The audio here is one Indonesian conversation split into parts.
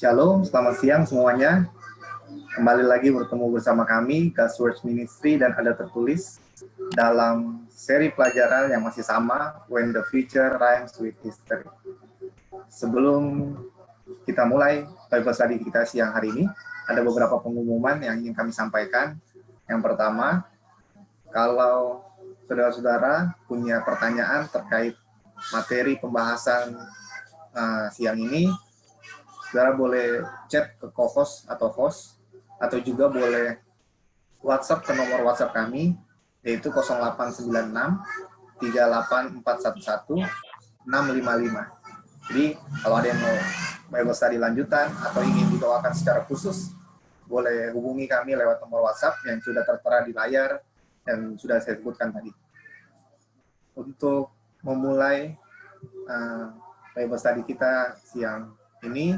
Shalom, selamat siang semuanya. Kembali lagi bertemu bersama kami, God's Word Ministry dan Ada Tertulis dalam seri pelajaran yang masih sama, When the Future Rhymes with History. Sebelum kita mulai Bible Study kita siang hari ini, ada beberapa pengumuman yang ingin kami sampaikan. Yang pertama, kalau saudara-saudara punya pertanyaan terkait materi pembahasan siang ini, saudara boleh chat ke co-host atau host, atau juga boleh WhatsApp ke nomor WhatsApp kami, yaitu 0896 38411 655. Jadi, kalau ada yang mau Bible Study lanjutan atau ingin didoakan secara khusus, boleh hubungi kami lewat nomor WhatsApp yang sudah tertera di layar dan sudah saya sebutkan tadi. Untuk memulai Bible Study kita siang ini,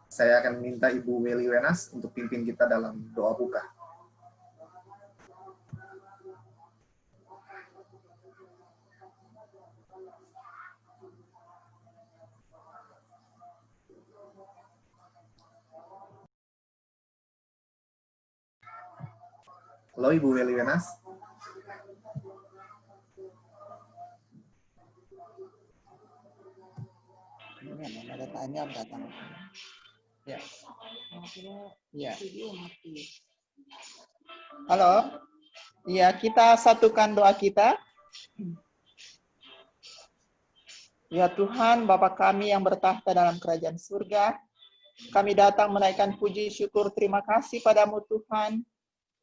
saya akan minta Ibu Weli Wenas untuk pimpin kita dalam doa buka. Halo Ibu Weli Wenas. Ada tanya datang. Ya. Ya. Halo. Ya, kita satukan doa kita. Ya Tuhan, Bapa kami yang bertahta dalam kerajaan surga, kami datang menaikkan puji syukur terima kasih padamu Tuhan,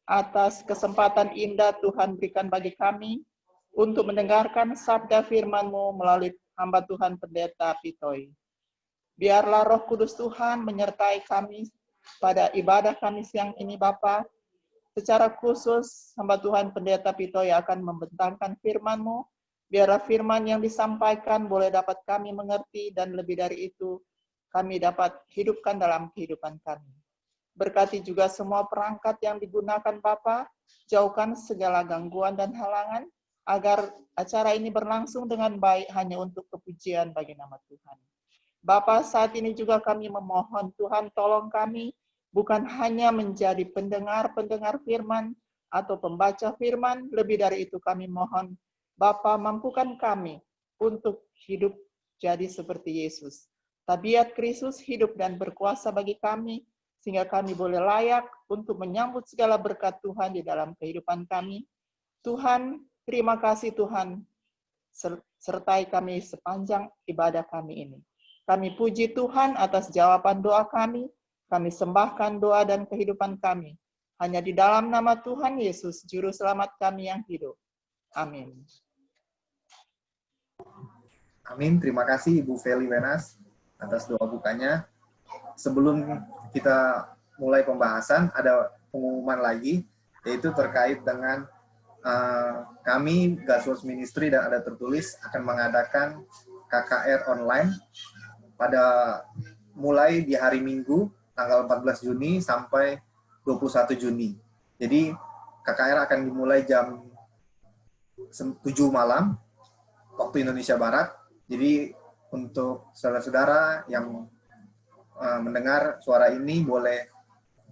atas kesempatan indah Tuhan berikan bagi kami untuk mendengarkan sabda firman-Mu melalui hamba Tuhan Pendeta Pitoy. Biarlah Roh Kudus Tuhan menyertai kami pada ibadah kami siang ini Bapa. Secara khusus hamba Tuhan Pendeta Pitoy akan membentangkan firman-Mu. Biarlah firman yang disampaikan boleh dapat kami mengerti dan lebih dari itu kami dapat hidupkan dalam kehidupan kami. Berkati juga semua perangkat yang digunakan Bapa, jauhkan segala gangguan dan halangan agar acara ini berlangsung dengan baik hanya untuk kepujian bagi nama Tuhan. Bapa, saat ini juga kami memohon Tuhan tolong kami bukan hanya menjadi pendengar-pendengar firman atau pembaca firman, lebih dari itu kami mohon Bapa mampukan kami untuk hidup jadi seperti Yesus. Tabiat Kristus hidup dan berkuasa bagi kami, sehingga kami boleh layak untuk menyambut segala berkat Tuhan di dalam kehidupan kami. Tuhan, terima kasih Tuhan, sertai kami sepanjang ibadah kami ini. Kami puji Tuhan atas jawaban doa kami sembahkan doa dan kehidupan kami. Hanya di dalam nama Tuhan Yesus, Juru Selamat kami yang hidup. Amin. Amin, terima kasih Ibu Weli Wenas atas doa bukanya. Sebelum kita mulai pembahasan, ada pengumuman lagi, yaitu terkait dengan kami, God's Word Ministry dan Ada Tertulis akan mengadakan KKR online pada mulai di hari Minggu tanggal 14 Juni sampai 21 Juni. Jadi KKR akan dimulai jam 7 malam waktu Indonesia Barat. Jadi untuk saudara-saudara yang mendengar suara ini boleh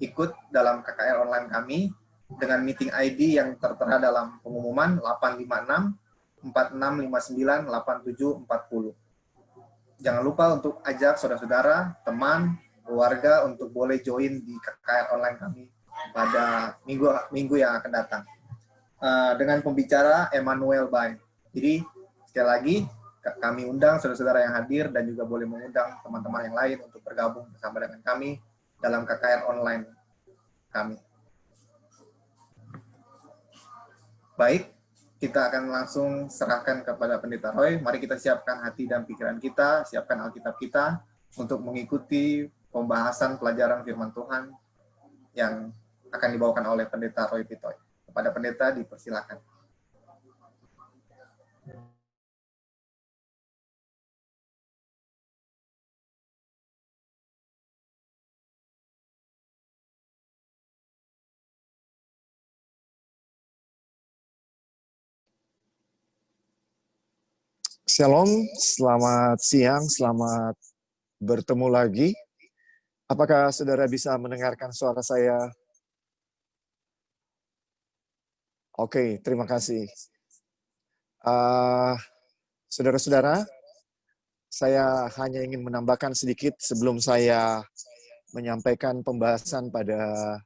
ikut dalam KKR online kami dengan meeting ID yang tertera dalam pengumuman 856 4659 8740. Jangan lupa untuk ajak saudara-saudara, teman, keluarga untuk boleh join di KKR online kami pada minggu yang akan datang. Dengan pembicara Emmanuel Bay. Jadi sekali lagi kami undang saudara-saudara yang hadir dan juga boleh mengundang teman-teman yang lain untuk bergabung bersama dengan kami dalam KKR online kami. Baik, kita akan langsung serahkan kepada Pendeta Roy. Mari kita siapkan hati dan pikiran kita, siapkan Alkitab kita untuk mengikuti pembahasan pelajaran firman Tuhan yang akan dibawakan oleh Pendeta Roy Pitoy. Kepada Pendeta dipersilakan. Shalom, selamat siang, selamat bertemu lagi Apakah saudara bisa mendengarkan suara saya? Oke, terima kasih. Saudara-saudara, saya hanya ingin menambahkan sedikit sebelum saya menyampaikan pembahasan pada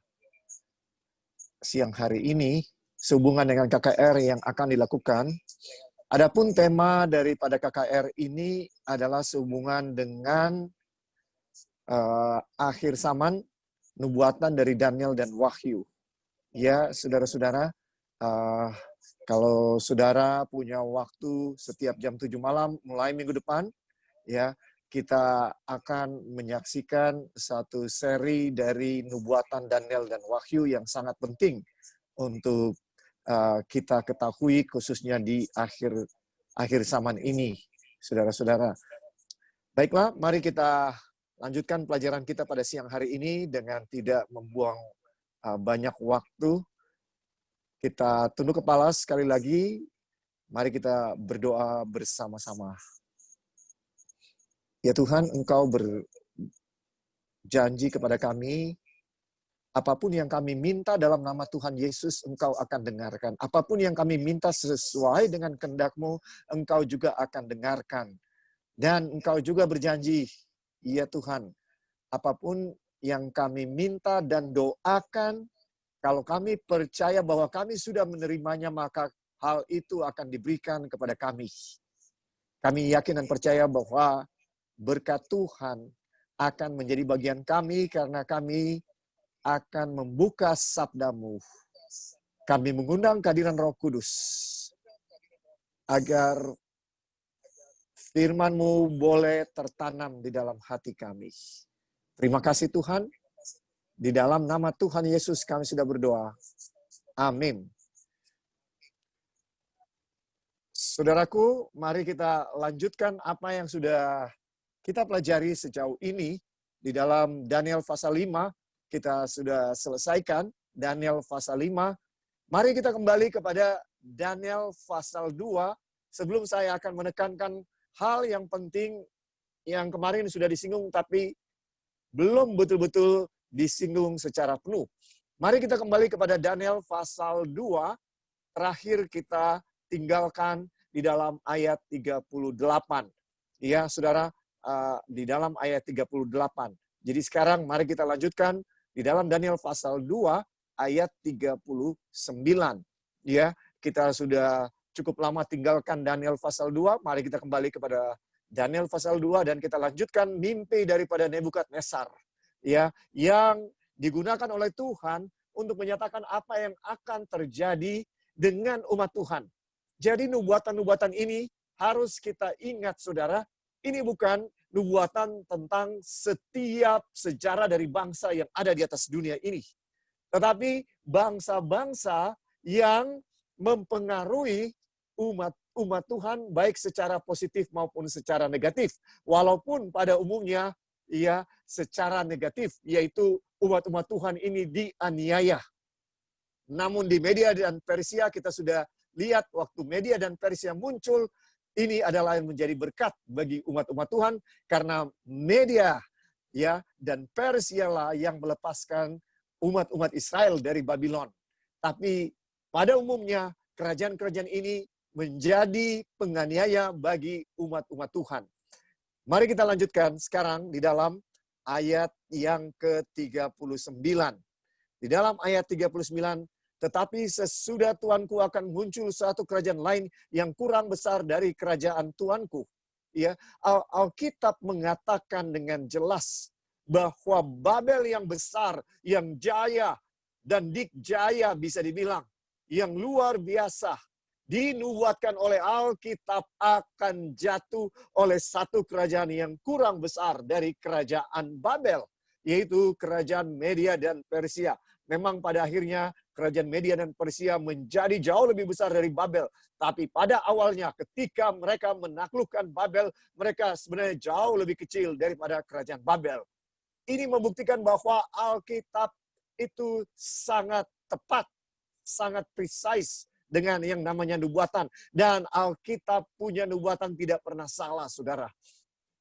siang hari ini sehubungan dengan KKR yang akan dilakukan. Adapun tema daripada KKR ini adalah sehubungan dengan akhir zaman, nubuatan dari Daniel dan Wahyu. Ya, saudara-saudara, kalau saudara punya waktu setiap jam 7 malam mulai minggu depan, ya, kita akan menyaksikan satu seri dari nubuatan Daniel dan Wahyu yang sangat penting untuk kita ketahui khususnya di akhir zaman ini, saudara-saudara. Baiklah, mari kita lanjutkan pelajaran kita pada siang hari ini dengan tidak membuang banyak waktu. Kita tunduk kepala sekali lagi. Mari kita berdoa bersama-sama. Ya Tuhan, Engkau berjanji kepada kami, apapun yang kami minta dalam nama Tuhan Yesus, Engkau akan dengarkan. Apapun yang kami minta sesuai dengan kehendak-Mu, Engkau juga akan dengarkan. Dan Engkau juga berjanji, ya Tuhan, apapun yang kami minta dan doakan, kalau kami percaya bahwa kami sudah menerimanya, maka hal itu akan diberikan kepada kami. Kami yakin dan percaya bahwa berkat Tuhan akan menjadi bagian kami karena kami akan membuka sabda-Mu. Kami mengundang kehadiran Roh Kudus agar firman-Mu boleh tertanam di dalam hati kami. Terima kasih Tuhan. Di dalam nama Tuhan Yesus kami sudah berdoa. Amin. Saudaraku, mari kita lanjutkan apa yang sudah kita pelajari sejauh ini. Di dalam Daniel pasal 5, kita sudah selesaikan Daniel pasal 5. Mari kita kembali kepada Daniel pasal 2. Sebelum saya akan menekankan hal yang penting yang kemarin sudah disinggung, tapi belum betul-betul disinggung secara penuh. Mari kita kembali kepada Daniel pasal 2. Terakhir kita tinggalkan di dalam ayat 38. Ya, saudara, di dalam ayat 38. Jadi sekarang mari kita lanjutkan di dalam Daniel pasal 2 ayat 39. Ya, kita sudah cukup lama tinggalkan Daniel pasal 2. Mari kita kembali kepada Daniel pasal 2 dan kita lanjutkan mimpi daripada Nebukadnezar. Ya, yang digunakan oleh Tuhan untuk menyatakan apa yang akan terjadi dengan umat Tuhan. Jadi nubuatan-nubuatan ini harus kita ingat, saudara, ini bukan nubuatan tentang setiap sejarah dari bangsa yang ada di atas dunia ini. Tetapi bangsa-bangsa yang mempengaruhi umat Tuhan baik secara positif maupun secara negatif. Walaupun pada umumnya ya secara negatif, yaitu umat-umat Tuhan ini dianiaya. Namun di Media dan Persia kita sudah lihat waktu Media dan Persia muncul, ini adalah yang menjadi berkat bagi umat-umat Tuhan karena Media ya dan Persia lah yang melepaskan umat-umat Israel dari Babylon. Tapi pada umumnya kerajaan-kerajaan ini menjadi penganiaya bagi umat-umat Tuhan. Mari kita lanjutkan sekarang di dalam ayat yang ke-39. Di dalam ayat 39, tetapi sesudah Tuanku akan muncul satu kerajaan lain yang kurang besar dari kerajaan Tuanku. Ya, Alkitab mengatakan dengan jelas bahwa Babel yang besar, yang jaya dan dikjaya bisa dibilang, yang luar biasa, dinubuatkan oleh Alkitab akan jatuh oleh satu kerajaan yang kurang besar dari kerajaan Babel, yaitu kerajaan Media dan Persia. Memang pada akhirnya kerajaan Media dan Persia menjadi jauh lebih besar dari Babel. Tapi pada awalnya ketika mereka menaklukkan Babel, mereka sebenarnya jauh lebih kecil daripada kerajaan Babel. Ini membuktikan bahwa Alkitab itu sangat tepat, sangat precise dengan yang namanya nubuatan. Dan Alkitab punya nubuatan tidak pernah salah, saudara.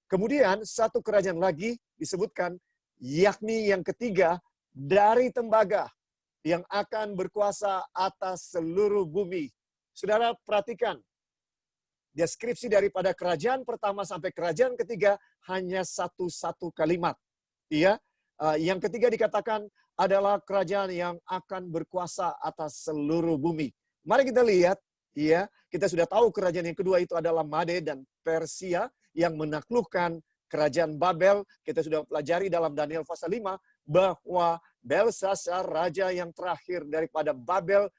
Kemudian satu kerajaan lagi disebutkan yakni yang ketiga dari tembaga yang akan berkuasa atas seluruh bumi. Saudara perhatikan, deskripsi daripada kerajaan pertama sampai kerajaan ketiga hanya satu kalimat. Ya, yang ketiga dikatakan adalah kerajaan yang akan berkuasa atas seluruh bumi. Mari kita lihat, ya, kita sudah tahu kerajaan yang kedua itu adalah Made dan Persia yang menaklukkan kerajaan Babel. Kita sudah pelajari dalam Daniel pasal 5 bahwa Belshazzar, raja yang terakhir daripada Babel,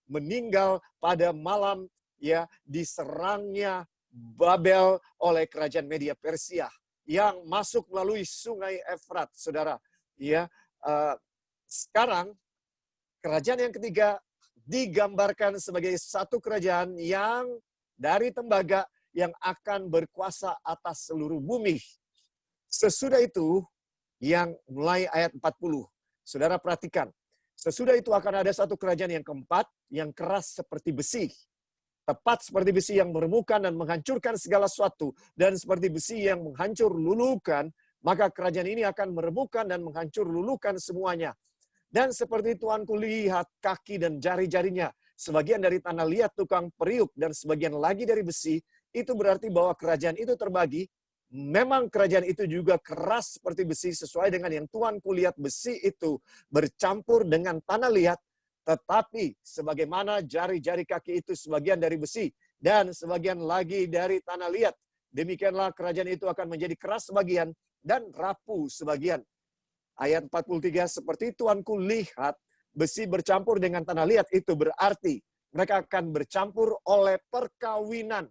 meninggal pada malam, ya, diserangnya Babel oleh kerajaan Media Persia yang masuk melalui sungai Efrat, saudara. Ya, sekarang kerajaan yang ketiga digambarkan sebagai satu kerajaan yang dari tembaga yang akan berkuasa atas seluruh bumi. Sesudah itu, yang mulai ayat 40, saudara perhatikan. Sesudah itu akan ada satu kerajaan yang keempat, yang keras seperti besi. Tepat seperti besi yang meremukan dan menghancurkan segala sesuatu. Dan seperti besi yang menghancur lulukan, maka kerajaan ini akan meremukan dan menghancur lulukan semuanya. Dan seperti Tuanku lihat kaki dan jari-jarinya, sebagian dari tanah liat tukang periuk dan sebagian lagi dari besi, itu berarti bahwa kerajaan itu terbagi. Memang kerajaan itu juga keras seperti besi, sesuai dengan yang Tuanku lihat besi itu bercampur dengan tanah liat, tetapi sebagaimana jari-jari kaki itu sebagian dari besi dan sebagian lagi dari tanah liat, demikianlah kerajaan itu akan menjadi keras sebagian dan rapuh sebagian. Ayat 43, seperti Tuanku lihat besi bercampur dengan tanah liat, itu berarti mereka akan bercampur oleh perkawinan,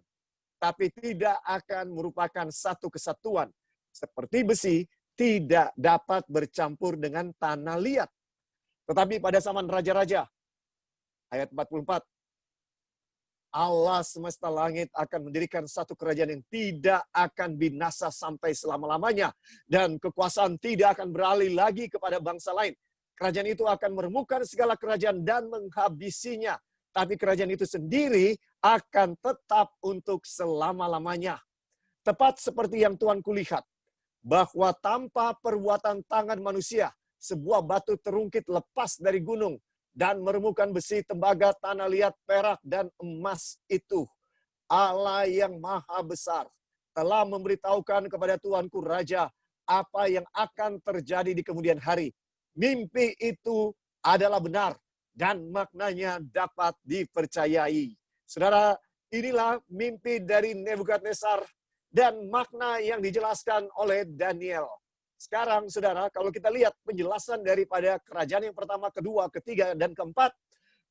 tapi tidak akan merupakan satu kesatuan. Seperti besi tidak dapat bercampur dengan tanah liat. Tetapi pada zaman raja-raja, ayat 44, Allah semesta langit akan mendirikan satu kerajaan yang tidak akan binasa sampai selama-lamanya. Dan kekuasaan tidak akan beralih lagi kepada bangsa lain. Kerajaan itu akan meremukkan segala kerajaan dan menghabisinya. Tapi kerajaan itu sendiri akan tetap untuk selama-lamanya. Tepat seperti yang Tuanku lihat, bahwa tanpa perbuatan tangan manusia, sebuah batu terungkit lepas dari gunung, dan meremukan besi, tembaga, tanah liat, perak, dan emas itu. Allah yang maha besar telah memberitahukan kepada Tuanku Raja apa yang akan terjadi di kemudian hari. Mimpi itu adalah benar dan maknanya dapat dipercayai. Saudara, inilah mimpi dari Nebukadnezar dan makna yang dijelaskan oleh Daniel. Sekarang, saudara, kalau kita lihat penjelasan daripada kerajaan yang pertama, kedua, ketiga, dan keempat,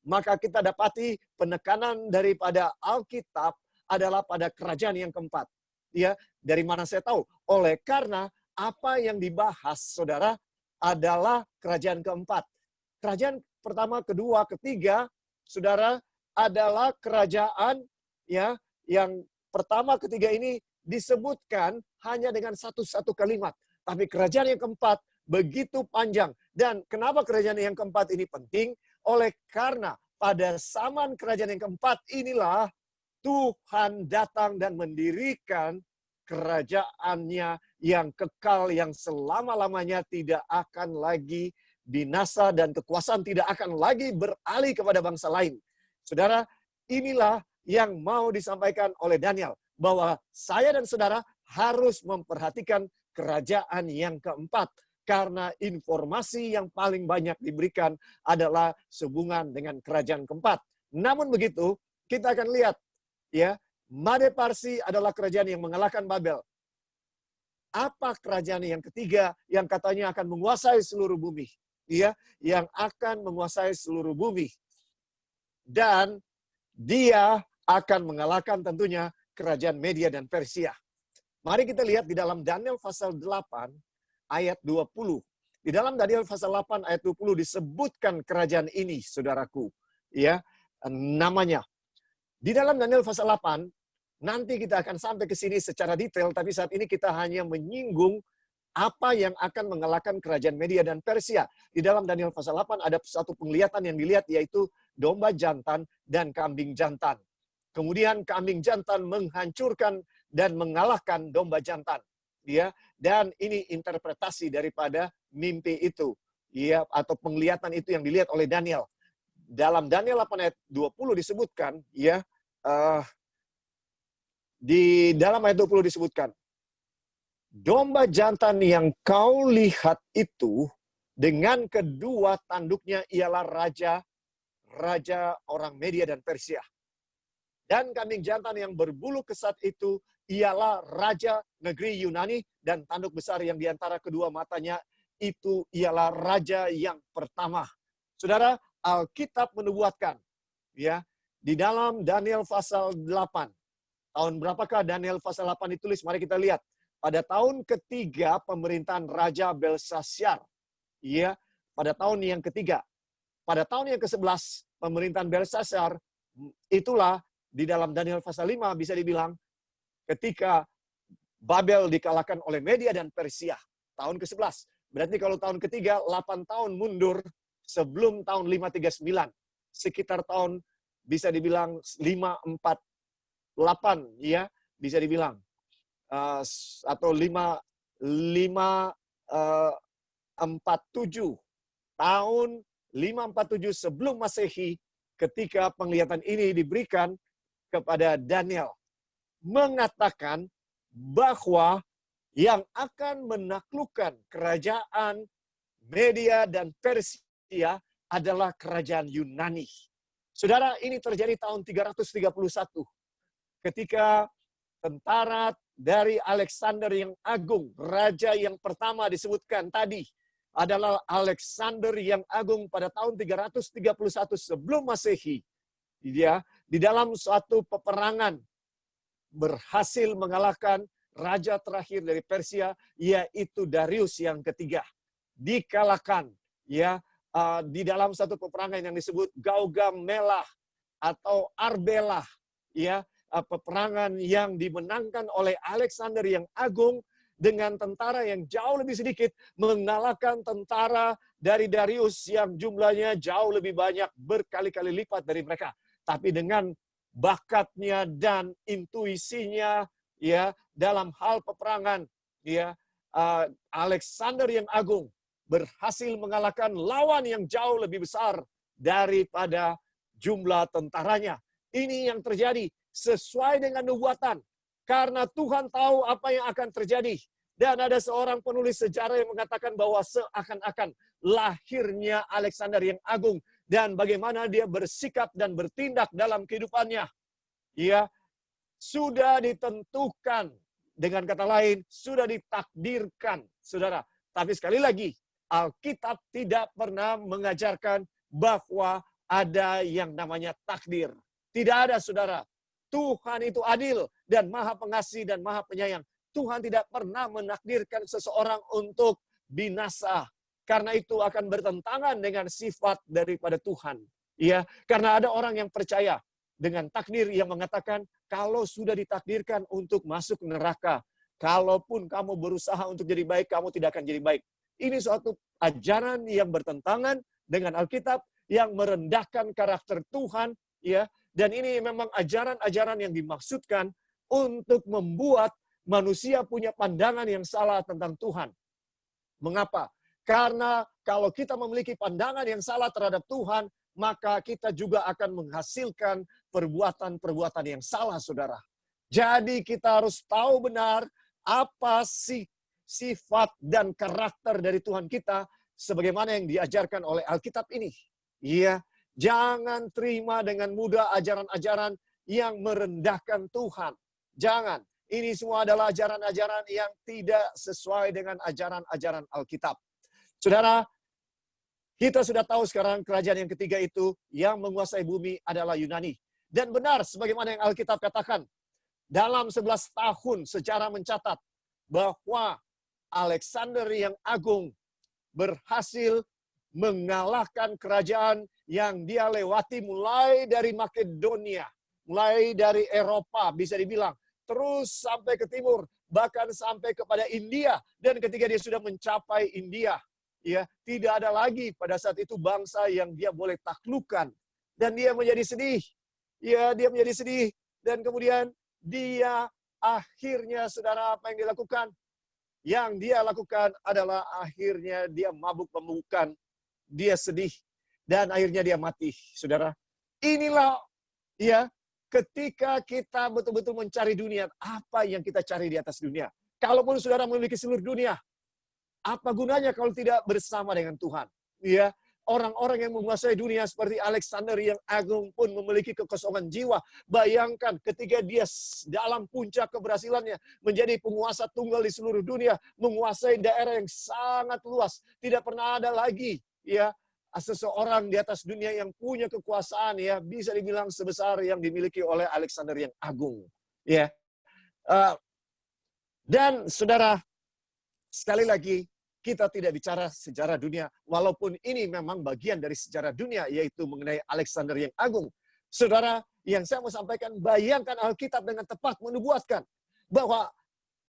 maka kita dapati penekanan daripada Alkitab adalah pada kerajaan yang keempat. Ya, dari mana saya tahu? Oleh karena apa yang dibahas, saudara, adalah kerajaan keempat. Kerajaan pertama, kedua, ketiga, saudara, adalah kerajaan, ya, yang pertama, ketiga ini disebutkan hanya dengan satu kalimat. Tapi kerajaan yang keempat begitu panjang. Dan kenapa kerajaan yang keempat ini penting? Oleh karena pada zaman kerajaan yang keempat inilah Tuhan datang dan mendirikan kerajaannya yang kekal, yang selama-lamanya tidak akan lagi binasa dan kekuasaan tidak akan lagi beralih kepada bangsa lain. Saudara, inilah yang mau disampaikan oleh Daniel. Bahwa saya dan saudara harus memperhatikan kerajaan yang keempat. Karena informasi yang paling banyak diberikan adalah sehubungan dengan kerajaan keempat. Namun begitu, kita akan lihat, ya, Made Parsi adalah kerajaan yang mengalahkan Babel. Apa kerajaan yang ketiga yang katanya akan menguasai seluruh bumi? Ya, yang akan menguasai seluruh bumi. Dan dia akan mengalahkan tentunya kerajaan Media dan Persia. Mari kita lihat di dalam Daniel pasal 8 ayat 20. Di dalam Daniel pasal 8 ayat 20 disebutkan kerajaan ini, saudaraku. Ya, namanya. Di dalam Daniel pasal 8, nanti kita akan sampai ke sini secara detail, tapi saat ini kita hanya menyinggung apa yang akan mengalahkan kerajaan Media dan Persia. Di dalam Daniel pasal 8 ada satu penglihatan yang dilihat, yaitu domba jantan dan kambing jantan. Kemudian kambing jantan menghancurkan dan mengalahkan domba jantan. Ya, dan ini interpretasi daripada mimpi itu, ya, atau penglihatan itu yang dilihat oleh Daniel. Dalam Daniel 8 ayat 20 disebutkan, ya, di dalam ayat 20 disebutkan, domba jantan yang kau lihat itu dengan kedua tanduknya ialah raja orang Media dan Persia. Dan kambing jantan yang berbulu kesat itu ialah raja negeri Yunani, dan tanduk besar yang di antara kedua matanya itu ialah raja yang pertama. Saudara, Alkitab menubuatkan, ya, di dalam Daniel pasal 8. Tahun berapakah Daniel pasal 8 ditulis? Mari kita lihat. Pada tahun ketiga pemerintahan Raja Belshazzar. Ya, pada tahun yang ketiga. Pada tahun yang ke-11 pemerintahan Belshazzar, itulah di dalam Daniel pasal 5 bisa dibilang ketika Babel dikalahkan oleh Media dan Persia. Tahun ke-11. Berarti kalau tahun ketiga, 8 tahun mundur sebelum tahun 539. Sekitar tahun bisa dibilang 548, ya, bisa dibilang. Atau 547. Tahun 547 sebelum Masehi, ketika penglihatan ini diberikan kepada Daniel, mengatakan bahwa yang akan menaklukkan kerajaan Media dan Persia adalah kerajaan Yunani. Saudara, ini terjadi tahun 331. Ketika tentara dari Alexander yang Agung, raja yang pertama disebutkan tadi, adalah Alexander yang Agung pada tahun 331 sebelum Masehi. Dia di dalam suatu peperangan berhasil mengalahkan raja terakhir dari Persia, yaitu Darius yang ketiga. Dikalahkan, ya, di dalam satu peperangan yang disebut Gaugamelah atau Arbelah, ya, peperangan yang dimenangkan oleh Alexander yang Agung dengan tentara yang jauh lebih sedikit, mengalahkan tentara dari Darius yang jumlahnya jauh lebih banyak, berkali-kali lipat dari mereka. Tapi dengan bakatnya dan intuisinya, ya, dalam hal peperangan, ya, Alexander yang Agung berhasil mengalahkan lawan yang jauh lebih besar daripada jumlah tentaranya. Ini yang terjadi sesuai dengan nubuatan. Karena Tuhan tahu apa yang akan terjadi. Dan ada seorang penulis sejarah yang mengatakan bahwa seakan-akan lahirnya Alexander yang Agung dan bagaimana dia bersikap dan bertindak dalam kehidupannya, ya, sudah ditentukan. Dengan kata lain, sudah ditakdirkan, saudara. Tapi sekali lagi, Alkitab tidak pernah mengajarkan bahwa ada yang namanya takdir. Tidak ada, saudara. Tuhan itu adil dan maha pengasih dan maha penyayang. Tuhan tidak pernah menakdirkan seseorang untuk binasa. Karena itu akan bertentangan dengan sifat daripada Tuhan. Ya, karena ada orang yang percaya dengan takdir yang mengatakan kalau sudah ditakdirkan untuk masuk neraka, kalaupun kamu berusaha untuk jadi baik, kamu tidak akan jadi baik. Ini suatu ajaran yang bertentangan dengan Alkitab yang merendahkan karakter Tuhan, ya. Dan ini memang ajaran-ajaran yang dimaksudkan untuk membuat manusia punya pandangan yang salah tentang Tuhan. Mengapa? Karena kalau kita memiliki pandangan yang salah terhadap Tuhan, maka kita juga akan menghasilkan perbuatan-perbuatan yang salah, saudara. Jadi kita harus tahu benar apa sih sifat dan karakter dari Tuhan kita sebagaimana yang diajarkan oleh Alkitab ini. Iya. Jangan terima dengan mudah ajaran-ajaran yang merendahkan Tuhan. Jangan. Ini semua adalah ajaran-ajaran yang tidak sesuai dengan ajaran-ajaran Alkitab. Saudara, kita sudah tahu sekarang kerajaan yang ketiga itu yang menguasai bumi adalah Yunani. Dan benar sebagaimana yang Alkitab katakan, dalam 11 tahun sejarah mencatat bahwa Alexander yang Agung berhasil mengalahkan kerajaan yang dia lewati mulai dari Makedonia, mulai dari Eropa bisa dibilang, terus sampai ke timur, bahkan sampai kepada India. Dan ketika dia sudah mencapai India, ya, tidak ada lagi pada saat itu bangsa yang dia boleh taklukkan. Dan dia menjadi sedih. Ya, dia menjadi sedih. Dan kemudian dia akhirnya, saudara, apa yang dilakukan? yang dia lakukan adalah akhirnya dia mabuk-mabukan, dia sedih, dan akhirnya dia mati. Saudara, inilah ya ketika kita betul-betul mencari dunia, apa yang kita cari di atas dunia. Kalaupun saudara memiliki seluruh dunia, apa gunanya kalau tidak bersama dengan Tuhan? Ya, orang-orang yang menguasai dunia seperti Alexander yang agung pun memiliki kekosongan jiwa. Bayangkan ketika dia dalam puncak keberhasilannya menjadi penguasa tunggal di seluruh dunia, menguasai daerah yang sangat luas, tidak pernah ada lagi ya seseorang di atas dunia yang punya kekuasaan ya bisa dibilang sebesar yang dimiliki oleh Alexander yang agung. Ya, dan saudara, sekali lagi kita tidak bicara sejarah dunia, walaupun ini memang bagian dari sejarah dunia, yaitu mengenai Alexander yang agung. Saudara, yang saya mau sampaikan, bayangkan Alkitab dengan tepat menubuatkan bahwa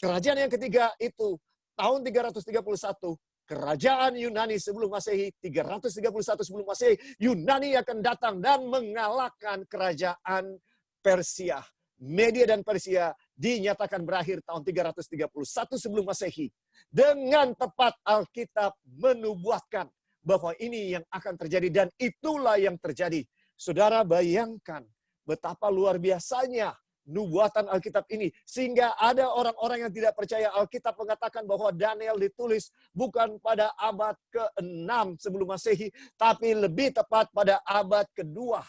kerajaan yang ketiga itu tahun 331, kerajaan Yunani sebelum Masehi, 331 sebelum Masehi, Yunani akan datang dan mengalahkan kerajaan Persia. Media dan Persia dinyatakan berakhir tahun 331 sebelum Masehi. Dengan tepat Alkitab menubuatkan bahwa ini yang akan terjadi dan itulah yang terjadi. Saudara bayangkan betapa luar biasanya nubuatan Alkitab ini. Sehingga ada orang-orang yang tidak percaya Alkitab mengatakan bahwa Daniel ditulis bukan pada abad ke-6 sebelum Masehi, tapi lebih tepat pada abad kedua.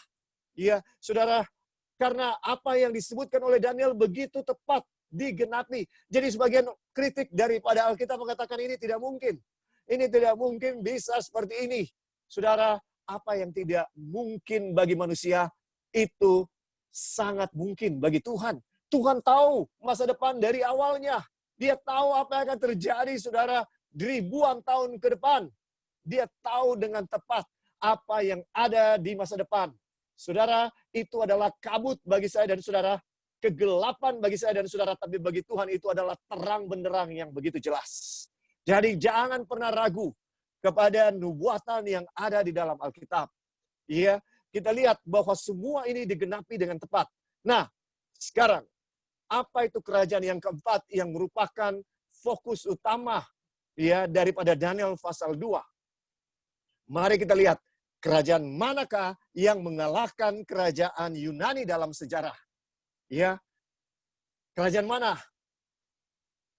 Ya, saudara, karena apa yang disebutkan oleh Daniel begitu tepat digenapi. Jadi sebagian kritik daripada Alkitab mengatakan ini tidak mungkin. Ini tidak mungkin bisa seperti ini. Saudara, apa yang tidak mungkin bagi manusia itu sangat mungkin bagi Tuhan. Tuhan tahu masa depan dari awalnya. Dia tahu apa yang akan terjadi, saudara, ribuan tahun ke depan. Dia tahu dengan tepat apa yang ada di masa depan. Saudara, itu adalah kabut bagi saya dan saudara, kegelapan bagi saya dan saudara, tapi bagi Tuhan itu adalah terang benderang yang begitu jelas. Jadi jangan pernah ragu kepada nubuatan yang ada di dalam Alkitab. Ya, kita lihat bahwa semua ini digenapi dengan tepat. Nah, sekarang apa itu kerajaan yang keempat yang merupakan fokus utama ya daripada Daniel pasal 2? Mari kita lihat. Kerajaan manakah yang mengalahkan kerajaan Yunani dalam sejarah? Ya, kerajaan mana?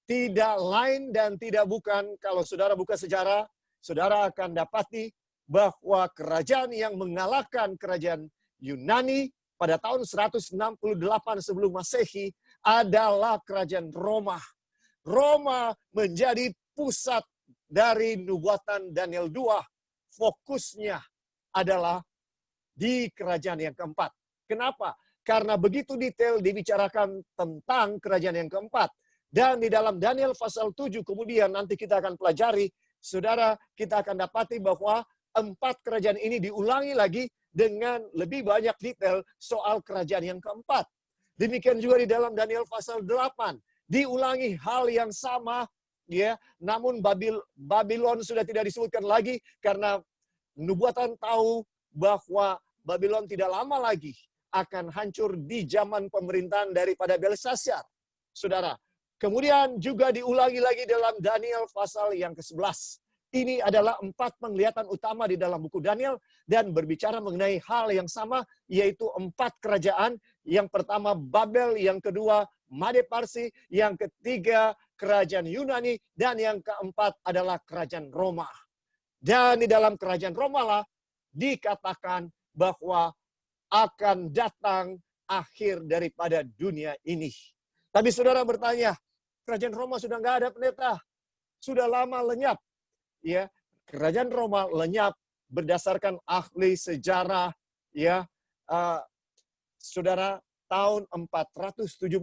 Tidak lain dan tidak bukan, kalau saudara buka sejarah, saudara akan dapati bahwa kerajaan yang mengalahkan kerajaan Yunani pada tahun 168 sebelum Masehi adalah kerajaan Roma. Roma menjadi pusat dari nubuatan Daniel 2. Fokusnya adalah di kerajaan yang keempat. Kenapa? Karena begitu detail dibicarakan tentang kerajaan yang keempat. Dan di dalam Daniel pasal 7 kemudian nanti kita akan pelajari, saudara, kita akan dapati bahwa 4 kerajaan ini diulangi lagi dengan lebih banyak detail soal kerajaan yang keempat. Demikian juga di dalam Daniel pasal 8. Diulangi hal yang sama, ya. Namun Babylon sudah tidak disebutkan lagi karena nubuatan tahu bahwa Babylon tidak lama lagi akan hancur di zaman pemerintahan daripada Belshazzar. Saudara, kemudian juga diulangi lagi dalam Daniel pasal yang ke-11. Ini adalah 4 penglihatan utama di dalam buku Daniel dan berbicara mengenai hal yang sama, yaitu 4 kerajaan. Yang pertama Babel, yang kedua Made Parsi, yang ketiga kerajaan Yunani, dan yang keempat adalah kerajaan Roma. Dan di dalam kerajaan Roma lah dikatakan bahwa akan datang akhir daripada dunia ini. Tapi saudara bertanya, kerajaan Roma sudah nggak ada pendeta, sudah lama lenyap. Ya, kerajaan Roma lenyap berdasarkan ahli sejarah. Ya, saudara, tahun 476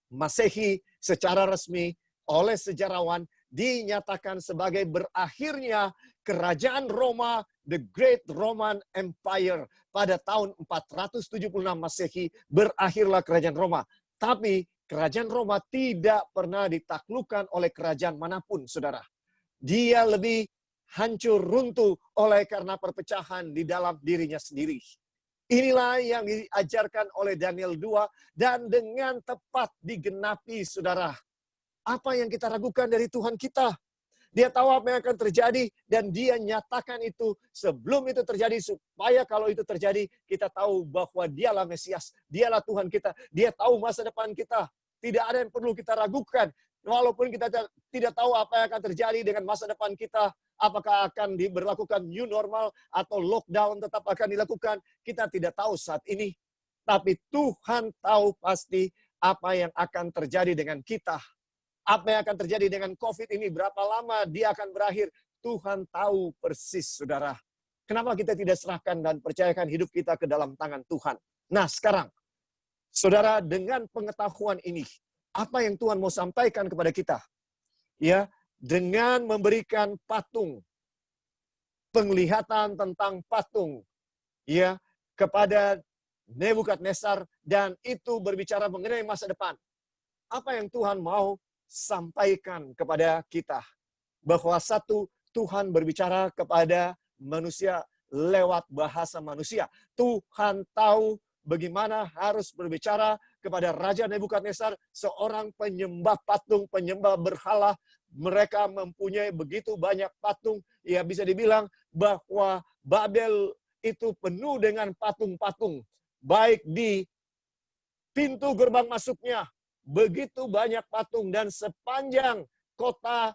Masehi secara resmi oleh sejarawan dinyatakan sebagai berakhirnya kerajaan Roma, the Great Roman Empire. Pada tahun 476 Masehi berakhirlah kerajaan Roma. Tapi kerajaan Roma tidak pernah ditaklukkan oleh kerajaan manapun, saudara. Dia lebih hancur runtuh oleh karena perpecahan di dalam dirinya sendiri. Inilah yang diajarkan oleh Daniel 2 dan dengan tepat digenapi, saudara. apa yang kita ragukan dari Tuhan kita. Dia tahu apa yang akan terjadi dan dia nyatakan itu sebelum itu terjadi supaya kalau itu terjadi kita tahu bahwa dialah Mesias, dialah Tuhan kita, dia tahu masa depan kita. Tidak ada yang perlu kita ragukan. Walaupun kita tidak tahu apa yang akan terjadi dengan masa depan kita, apakah akan diberlakukan new normal atau lockdown tetap akan dilakukan, kita tidak tahu saat ini. Tapi Tuhan tahu pasti apa yang akan terjadi dengan kita. Apa yang akan terjadi dengan COVID ini, berapa lama dia akan berakhir, Tuhan tahu persis, saudara. Kenapa kita tidak serahkan dan percayakan hidup kita ke dalam tangan Tuhan? Nah, sekarang, saudara, dengan pengetahuan ini, apa yang Tuhan mau sampaikan kepada kita? Ya, dengan memberikan patung, penglihatan tentang patung, ya, kepada Nebukadnezar, dan itu berbicara mengenai masa depan. Apa yang Tuhan mau sampaikan kepada kita? Bahwa satu, Tuhan berbicara kepada manusia lewat bahasa manusia. Tuhan tahu bagaimana harus berbicara kepada Raja Nebukadnezar, seorang penyembah patung, penyembah berhala. Mereka mempunyai begitu banyak patung. Ya, bisa dibilang bahwa Babel itu penuh dengan patung-patung. Baik di pintu gerbang masuknya, begitu banyak patung, dan sepanjang kota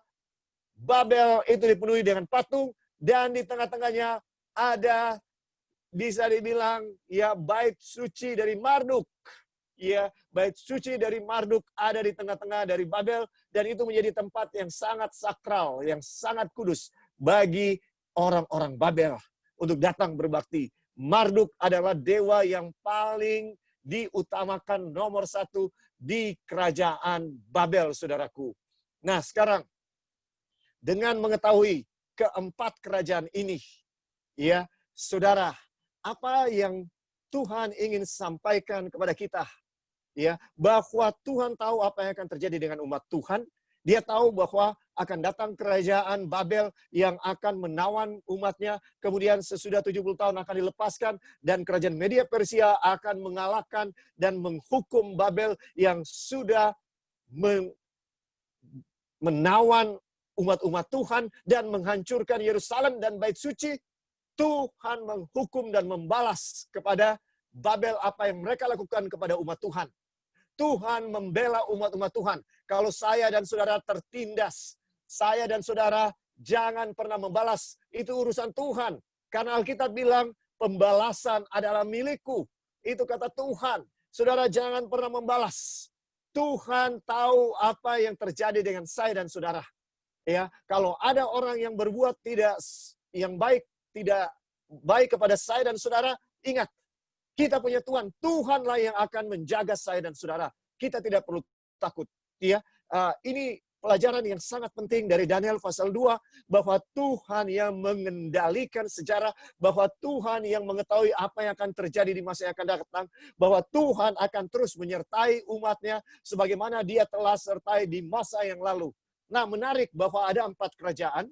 Babel itu dipenuhi dengan patung, dan di tengah-tengahnya ada, bisa dibilang, ya, bait suci dari Marduk. Ya, bait suci dari Marduk ada di tengah-tengah dari Babel, dan itu menjadi tempat yang sangat sakral, yang sangat kudus bagi orang-orang Babel untuk datang berbakti. Marduk adalah dewa yang paling diutamakan nomor satu di kerajaan Babel, saudaraku. Nah, sekarang dengan mengetahui keempat kerajaan ini, ya, saudara, apa yang Tuhan ingin sampaikan kepada kita? Ya, bahwa Tuhan tahu apa yang akan terjadi dengan umat Tuhan. Dia tahu bahwa akan datang kerajaan Babel yang akan menawan umatnya. Kemudian sesudah 70 tahun akan dilepaskan. Dan kerajaan Media Persia akan mengalahkan dan menghukum Babel yang sudah menawan umat-umat Tuhan dan menghancurkan Yerusalem dan bait suci. Tuhan menghukum dan membalas kepada Babel apa yang mereka lakukan kepada umat Tuhan. Tuhan membela umat-umat Tuhan. Kalau saya dan saudara tertindas, saya dan saudara jangan pernah membalas. Itu urusan Tuhan. Karena Alkitab bilang, pembalasan adalah milikku. Itu kata Tuhan. Saudara jangan pernah membalas. Tuhan tahu apa yang terjadi dengan saya dan saudara. Ya, kalau ada orang yang berbuat tidak baik kepada saya dan saudara, ingat, kita punya Tuhan. Tuhanlah yang akan menjaga saya dan saudara. Kita tidak perlu takut. Ya, ini pelajaran yang sangat penting dari Daniel pasal 2, bahwa Tuhan yang mengendalikan sejarah, bahwa Tuhan yang mengetahui apa yang akan terjadi di masa yang akan datang, bahwa Tuhan akan terus menyertai umatnya sebagaimana dia telah sertai di masa yang lalu. Nah, menarik bahwa ada 4 kerajaan,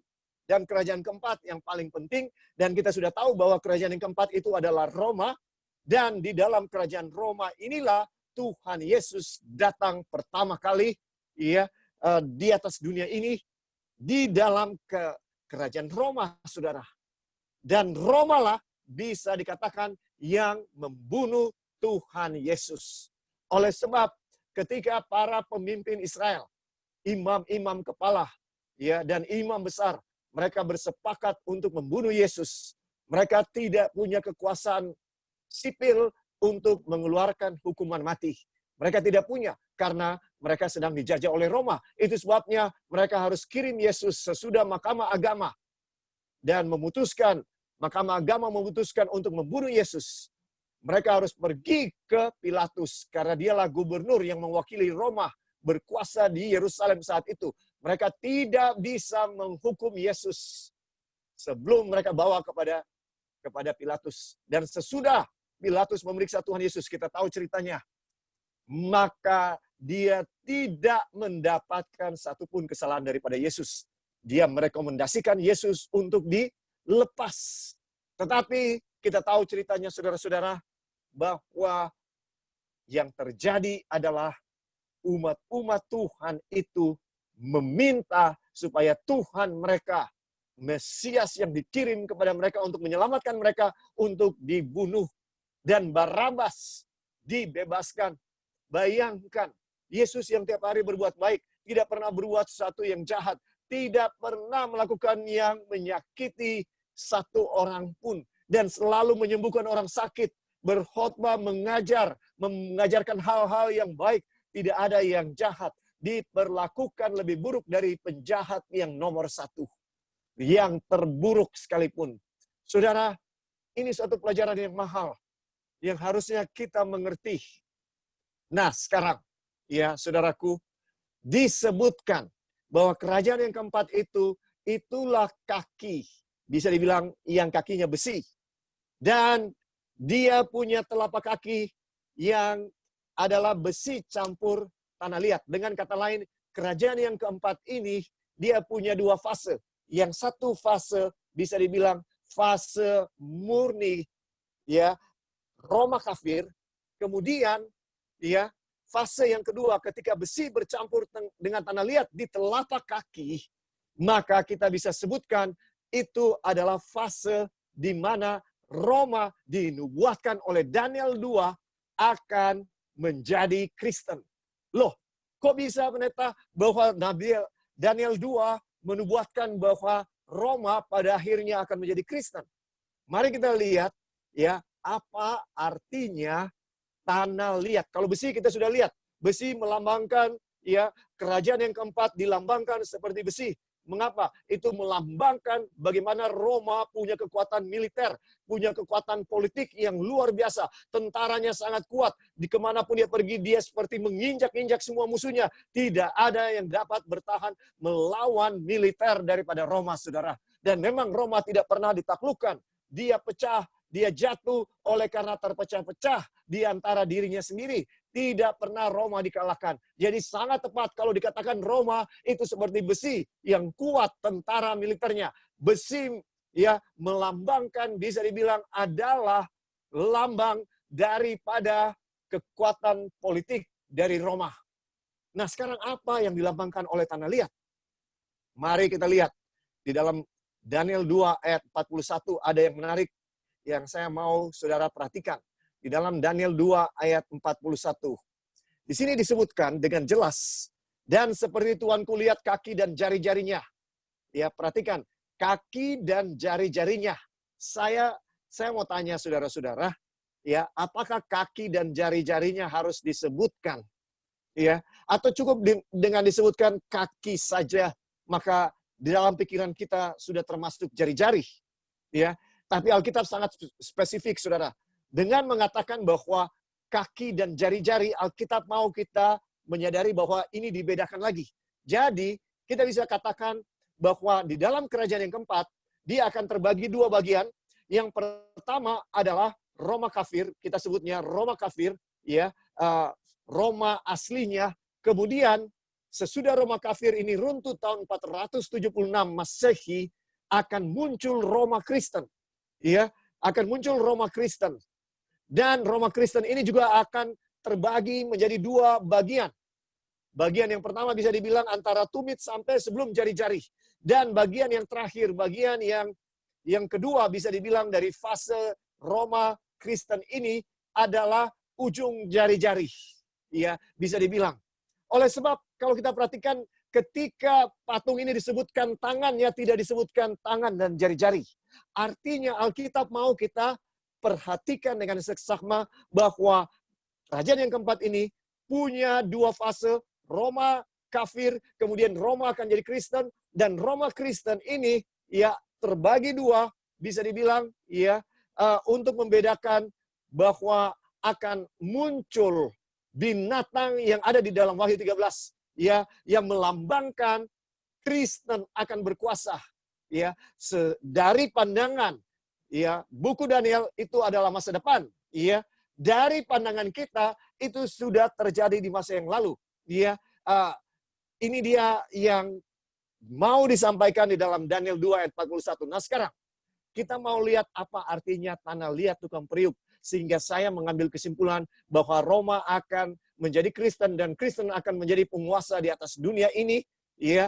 dan kerajaan keempat yang paling penting, dan kita sudah tahu bahwa kerajaan yang keempat itu adalah Roma. Dan di dalam kerajaan Roma inilah Tuhan Yesus datang pertama kali, ya, di atas dunia ini, di dalam kerajaan Roma, saudara. Dan Roma lah bisa dikatakan yang membunuh Tuhan Yesus. Oleh sebab ketika para pemimpin Israel, imam-imam kepala, ya, dan imam besar, mereka bersepakat untuk membunuh Yesus. Mereka tidak punya kekuasaan sipil untuk mengeluarkan hukuman mati. Mereka tidak punya karena mereka sedang dijajah oleh Roma. Itu sebabnya mereka harus kirim Yesus sesudah Mahkamah Agama dan Mahkamah Agama memutuskan untuk membunuh Yesus. Mereka harus pergi ke Pilatus karena dialah gubernur yang mewakili Roma, berkuasa di Yerusalem saat itu. Mereka tidak bisa menghukum Yesus sebelum mereka bawa kepada Pilatus. Dan sesudah Pilatus memeriksa Tuhan Yesus, kita tahu ceritanya. Maka dia tidak mendapatkan satupun kesalahan daripada Yesus. Dia merekomendasikan Yesus untuk dilepas. Tetapi kita tahu ceritanya, saudara-saudara, bahwa yang terjadi adalah umat-umat Tuhan itu meminta supaya Tuhan mereka, Mesias yang dikirim kepada mereka untuk menyelamatkan mereka, untuk dibunuh. Dan Barabas dibebaskan. Bayangkan, Yesus yang tiap hari berbuat baik, tidak pernah berbuat sesuatu yang jahat, tidak pernah melakukan yang menyakiti satu orang pun, dan selalu menyembuhkan orang sakit, berkhotbah, mengajarkan hal-hal yang baik, tidak ada yang jahat, diperlakukan lebih buruk dari penjahat yang nomor satu, yang terburuk sekalipun. Saudara, ini suatu pelajaran yang mahal, yang harusnya kita mengerti. Nah, sekarang, ya saudaraku, disebutkan bahwa kerajaan yang keempat itu, itulah kaki. Bisa dibilang yang kakinya besi. Dan dia punya telapak kaki yang adalah besi campur tanah liat. Dengan kata lain, kerajaan yang keempat ini, dia punya dua fase. Yang satu fase bisa dibilang fase murni, ya, Roma kafir. Kemudian, ya, fase yang kedua, ketika besi bercampur dengan tanah liat di telapak kaki, maka kita bisa sebutkan itu adalah fase di mana Roma dinubuatkan oleh Daniel 2 akan menjadi Kristen. Loh, kok bisa pendeta bahwa Daniel 2 menubuatkan bahwa Roma pada akhirnya akan menjadi Kristen? Mari kita lihat ya, apa artinya tanah liat. Kalau besi kita sudah lihat, besi melambangkan ya kerajaan yang keempat dilambangkan seperti besi. Mengapa? Itu melambangkan bagaimana Roma punya kekuatan militer, punya kekuatan politik yang luar biasa. Tentaranya sangat kuat. Di kemanapun dia pergi, dia seperti menginjak-injak semua musuhnya. Tidak ada yang dapat bertahan melawan militer daripada Roma, saudara. Dan memang Roma tidak pernah ditaklukkan. Dia pecah, dia jatuh oleh karena terpecah-pecah di antara dirinya sendiri. Tidak pernah Roma dikalahkan. Jadi sangat tepat kalau dikatakan Roma itu seperti besi yang kuat tentara militernya. Besi ya melambangkan, bisa dibilang adalah lambang daripada kekuatan politik dari Roma. Nah, sekarang apa yang dilambangkan oleh tanah liat? Mari kita lihat di dalam Daniel 2 ayat 41 ada yang menarik yang saya mau saudara perhatikan. Di dalam Daniel 2 ayat 41. Di sini disebutkan dengan jelas. Dan seperti Tuanku lihat kaki dan jari-jarinya. Ya, perhatikan. Kaki dan jari-jarinya. Saya mau tanya saudara-saudara. Ya, apakah kaki dan jari-jarinya harus disebutkan? Ya, atau cukup dengan disebutkan kaki saja, maka di dalam pikiran kita sudah termasuk jari-jari. Ya, tapi Alkitab sangat spesifik, saudara. Dengan mengatakan bahwa kaki dan jari-jari, Alkitab mau kita menyadari bahwa ini dibedakan lagi. Jadi, kita bisa katakan bahwa di dalam kerajaan yang keempat, dia akan terbagi dua bagian. Yang pertama adalah Roma kafir, kita sebutnya Roma kafir, ya, Roma aslinya. Kemudian, sesudah Roma kafir ini runtuh tahun 476 Masehi, akan muncul Roma Kristen. Ya, akan muncul Roma Kristen. Dan Roma Kristen ini juga akan terbagi menjadi dua bagian. Bagian yang pertama bisa dibilang antara tumit sampai sebelum jari-jari. Dan bagian yang terakhir, bagian yang kedua bisa dibilang dari fase Roma Kristen ini adalah ujung jari-jari. Ya, bisa dibilang. Oleh sebab kalau kita perhatikan ketika patung ini disebutkan tangannya, tidak disebutkan tangan dan jari-jari. Artinya Alkitab mau kita perhatikan dengan seksama bahwa kerajaan yang keempat ini punya dua fase, Roma kafir, kemudian Roma akan jadi Kristen, dan Roma Kristen ini ya terbagi dua, bisa dibilang ya untuk membedakan bahwa akan muncul binatang yang ada di dalam Wahyu 13 ya yang melambangkan Kristen akan berkuasa ya dari pandangan ya, buku Daniel itu adalah masa depan. Ya, dari pandangan kita itu sudah terjadi di masa yang lalu. Ya, ini dia yang mau disampaikan di dalam Daniel 2 ayat 41. Nah, sekarang kita mau lihat apa artinya tanah liat tukang periuk, sehingga saya mengambil kesimpulan bahwa Roma akan menjadi Kristen dan Kristen akan menjadi penguasa di atas dunia ini. ya,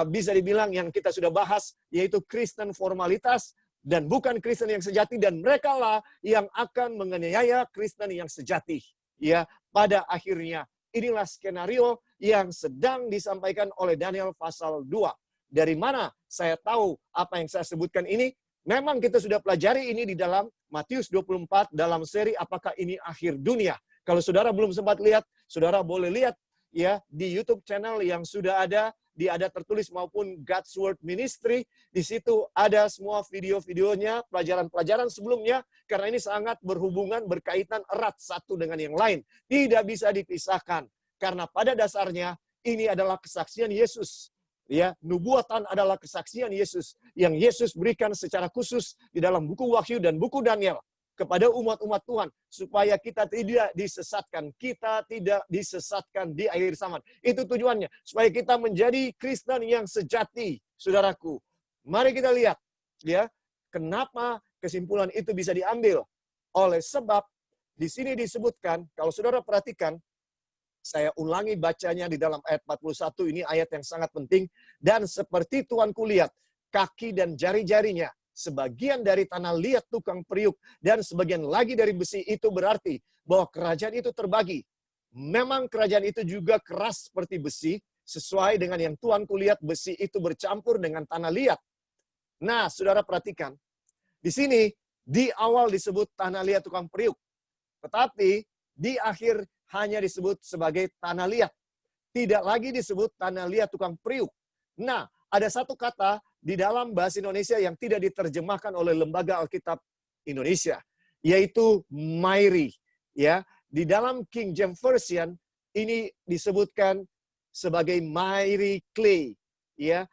bisa dibilang yang kita sudah bahas, yaitu Kristen formalitas dan bukan Kristen yang sejati, dan merekalah yang akan menganiaya Kristen yang sejati. Ya, pada akhirnya inilah skenario yang sedang disampaikan oleh Daniel pasal 2. Dari mana saya tahu apa yang saya sebutkan ini? Memang kita sudah pelajari ini di dalam Matius 24 dalam seri Apakah Ini Akhir Dunia. Kalau saudara belum sempat lihat, saudara boleh lihat ya di YouTube channel yang sudah ada tertulis maupun God's Word Ministry. Di situ ada semua video-videonya, pelajaran-pelajaran sebelumnya, karena ini sangat berhubungan, berkaitan erat satu dengan yang lain. Tidak bisa dipisahkan, karena pada dasarnya ini adalah kesaksian Yesus. Ya, nubuatan adalah kesaksian Yesus yang Yesus berikan secara khusus di dalam buku Wahyu dan buku Daniel kepada umat-umat Tuhan supaya kita tidak disesatkan. Kita tidak disesatkan di akhir zaman. Itu tujuannya, supaya kita menjadi Kristen yang sejati, saudaraku. Mari kita lihat ya, kenapa kesimpulan itu bisa diambil. Oleh sebab di sini disebutkan, kalau saudara perhatikan, saya ulangi bacanya di dalam ayat 41, ini ayat yang sangat penting. Dan seperti Tuhan kulihat, kaki dan jari-jarinya, sebagian dari tanah liat tukang periuk, dan sebagian lagi dari besi, itu berarti bahwa kerajaan itu terbagi. Memang kerajaan itu juga keras seperti besi, sesuai dengan yang Tuhan kulihat, besi itu bercampur dengan tanah liat. Nah, saudara perhatikan, di sini, di awal disebut tanah liat tukang periuk. Tetapi, di akhir hanya disebut sebagai tanah liat. Tidak lagi disebut tanah liat tukang periuk. Nah, ada satu kata di dalam bahasa Indonesia yang tidak diterjemahkan oleh Lembaga Alkitab Indonesia, yaitu miry. Ya, di dalam King James Version ini disebutkan sebagai miry clay. Ya,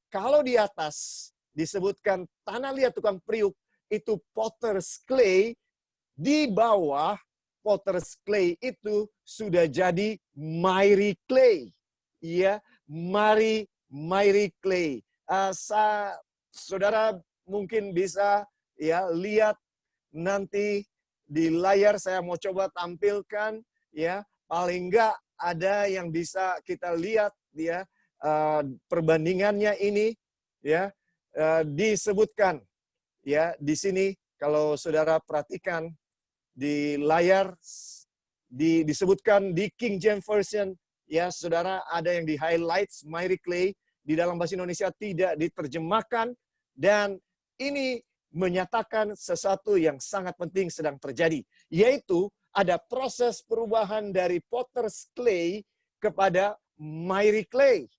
kalau di atas disebutkan tanah liat tukang periuk, itu potter's clay. Di bawah potter's clay itu sudah jadi miry clay. Ya, miry clay. Saudara mungkin bisa ya lihat nanti di layar, saya mau coba tampilkan ya, paling enggak ada yang bisa kita lihat ya, perbandingannya ini ya, disebutkan ya di sini. Kalau saudara perhatikan di layar disebutkan di King James Version ya, saudara, ada yang di highlights miry clay. Di dalam bahasa Indonesia tidak diterjemahkan, dan ini menyatakan sesuatu yang sangat penting sedang terjadi, yaitu ada proses perubahan dari potter's clay kepada miry clay.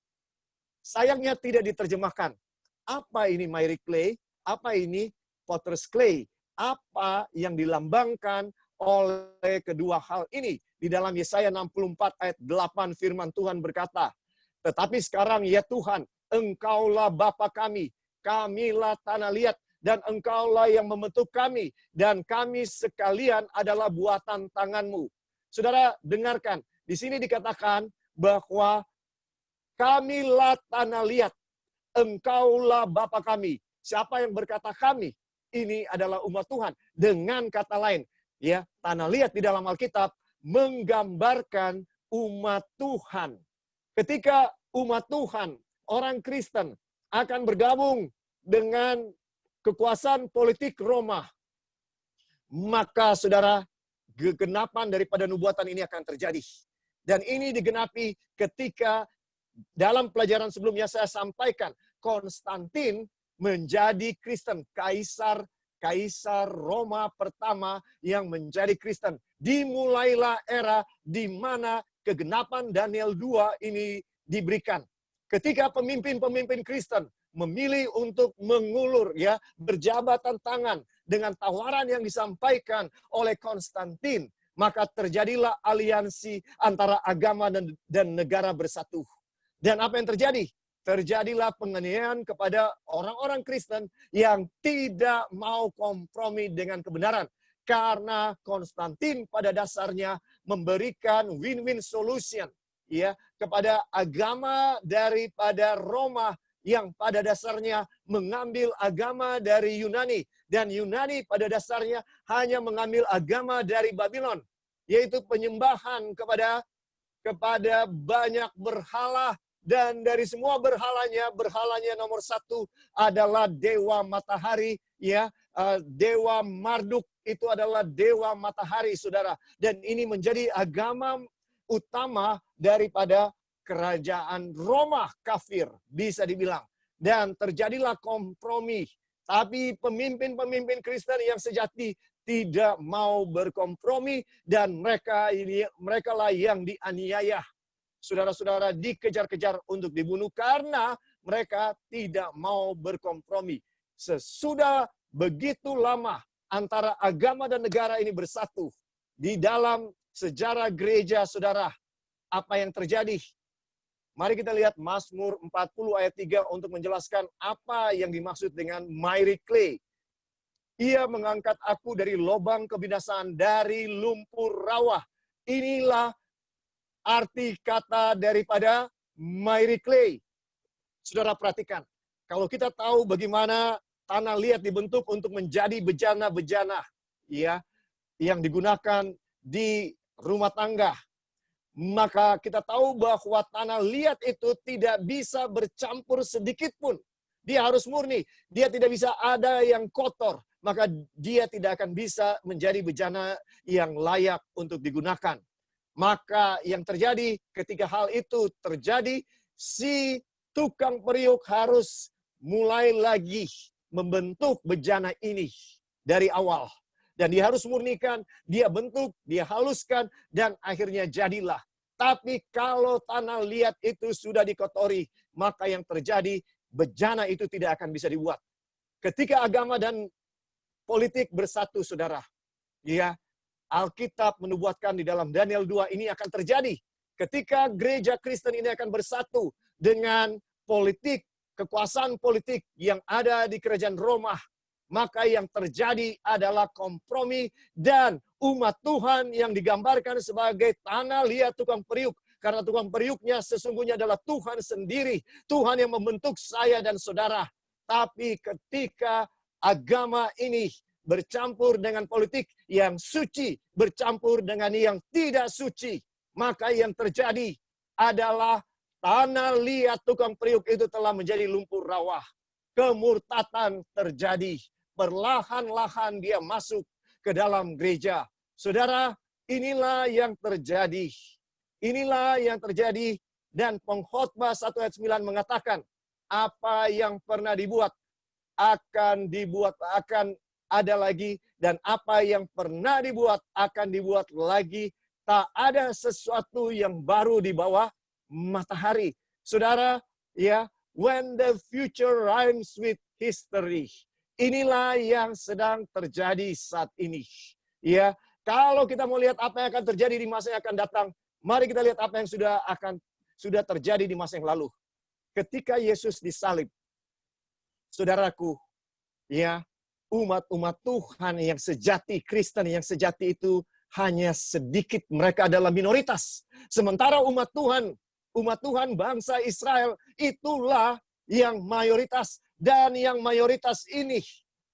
Sayangnya tidak diterjemahkan. Apa ini miry clay? Apa ini potter's clay? Apa yang dilambangkan oleh kedua hal ini? Di dalam Yesaya 64 ayat 8 firman Tuhan berkata, tetapi sekarang ya Tuhan, Engkaulah Bapa kami, kamilah tanah liat, dan Engkaulah yang membentuk kami, dan kami sekalian adalah buatan tangan-Mu. Saudara, dengarkan, di sini dikatakan bahwa kamilah tanah liat, Engkaulah Bapa kami. Siapa yang berkata kami? Ini adalah umat Tuhan. Dengan kata lain, ya, tanah liat di dalam Alkitab menggambarkan umat Tuhan. Ketika umat Tuhan, orang Kristen, akan bergabung dengan kekuasaan politik Roma, maka saudara, gegenapan daripada nubuatan ini akan terjadi. Dan ini digenapi ketika dalam pelajaran sebelumnya saya sampaikan, Konstantin menjadi Kristen, Kaisar Roma pertama yang menjadi Kristen. Dimulailah era di mana kegenapan Daniel 2 ini diberikan. Ketika pemimpin-pemimpin Kristen memilih untuk mengulur ya, berjabatan tangan dengan tawaran yang disampaikan oleh Konstantin, maka terjadilah aliansi antara agama dan negara bersatu. Dan apa yang terjadi? Terjadilah penganiayaan kepada orang-orang Kristen yang tidak mau kompromi dengan kebenaran. Karena Konstantin pada dasarnya memberikan win-win solution ya, kepada agama daripada Roma yang pada dasarnya mengambil agama dari Yunani. Dan Yunani pada dasarnya hanya mengambil agama dari Babylon, yaitu penyembahan kepada banyak berhala, Dan dari semua berhalanya nomor satu adalah dewa matahari, ya. Dewa Marduk itu adalah dewa matahari, saudara. Dan ini menjadi agama utama daripada kerajaan Roma kafir, bisa dibilang. Dan terjadilah kompromi. Tapi pemimpin-pemimpin Kristen yang sejati tidak mau berkompromi, dan mereka lah yang dianiaya. Saudara-saudara, dikejar-kejar untuk dibunuh karena mereka tidak mau berkompromi. Sesudah begitu lama antara agama dan negara ini bersatu di dalam sejarah gereja, saudara, apa yang terjadi? Mari kita lihat Mazmur 40 ayat 3 untuk menjelaskan apa yang dimaksud dengan miry clay. Ia mengangkat aku dari lubang kebinasaan, dari lumpur rawa. Inilah arti kata daripada miry clay. Saudara perhatikan, kalau kita tahu bagaimana tanah liat dibentuk untuk menjadi bejana-bejana, ya, yang digunakan di rumah tangga, maka kita tahu bahwa tanah liat itu tidak bisa bercampur sedikit pun. Dia harus murni, dia tidak bisa ada yang kotor, maka dia tidak akan bisa menjadi bejana yang layak untuk digunakan. Maka yang terjadi ketika hal itu terjadi, si tukang periuk harus mulai lagi membentuk bejana ini dari awal. Dan dia harus murnikan, dia bentuk, dia haluskan, dan akhirnya jadilah. Tapi kalau tanah liat itu sudah dikotori, maka yang terjadi, bejana itu tidak akan bisa dibuat. Ketika agama dan politik bersatu, saudara, ya, Alkitab menubuatkan di dalam Daniel 2 ini akan terjadi. Ketika gereja Kristen ini akan bersatu dengan politik, kekuasaan politik yang ada di kerajaan Roma, maka yang terjadi adalah kompromi, dan umat Tuhan yang digambarkan sebagai tanah liat tukang periuk. Karena tukang periuknya sesungguhnya adalah Tuhan sendiri. Tuhan yang membentuk saya dan saudara. Tapi ketika agama ini bercampur dengan politik yang suci, bercampur dengan yang tidak suci, maka yang terjadi adalah tanah liat tukang periuk itu telah menjadi lumpur rawa. Kemurtatan terjadi. Perlahan-lahan dia masuk ke dalam gereja. Saudara, inilah yang terjadi. Inilah yang terjadi, dan Pengkhotbah 1 ayat 9 mengatakan, apa yang pernah dibuat akan ada lagi, dan apa yang pernah dibuat akan dibuat lagi. Tak ada sesuatu yang baru di bawah matahari. Saudara, ya, when the future rhymes with history. Inilah yang sedang terjadi saat ini. Ya, kalau kita mau lihat apa yang akan terjadi di masa yang akan datang, mari kita lihat apa yang sudah terjadi di masa yang lalu. Ketika Yesus disalib, saudaraku, ya, umat-umat Tuhan yang sejati, Kristen yang sejati itu hanya sedikit, mereka adalah minoritas. Sementara umat Tuhan bangsa Israel itulah yang mayoritas. Dan yang mayoritas ini,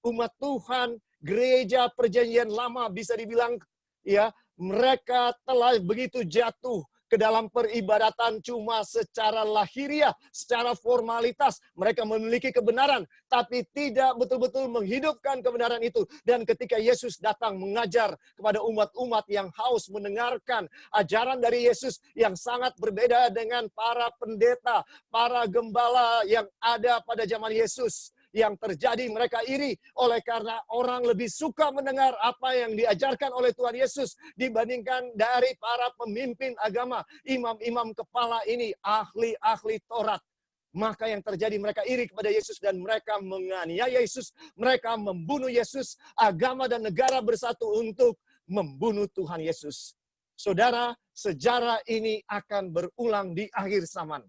umat Tuhan, gereja perjanjian lama bisa dibilang, ya, mereka telah begitu jatuh ke dalam peribadatan cuma secara lahiriah, secara formalitas. Mereka memiliki kebenaran, tapi tidak betul-betul menghidupkan kebenaran itu. Dan ketika Yesus datang mengajar kepada umat-umat yang haus mendengarkan ajaran dari Yesus yang sangat berbeda dengan para pendeta, para gembala yang ada pada zaman Yesus, yang terjadi mereka iri oleh karena orang lebih suka mendengar apa yang diajarkan oleh Tuhan Yesus dibandingkan dari para pemimpin agama, imam-imam kepala ini, ahli-ahli Taurat. Maka yang terjadi, mereka iri kepada Yesus dan mereka menganiaya Yesus, mereka membunuh Yesus. Agama dan negara bersatu untuk membunuh Tuhan Yesus. Saudara, sejarah ini akan berulang di akhir zaman.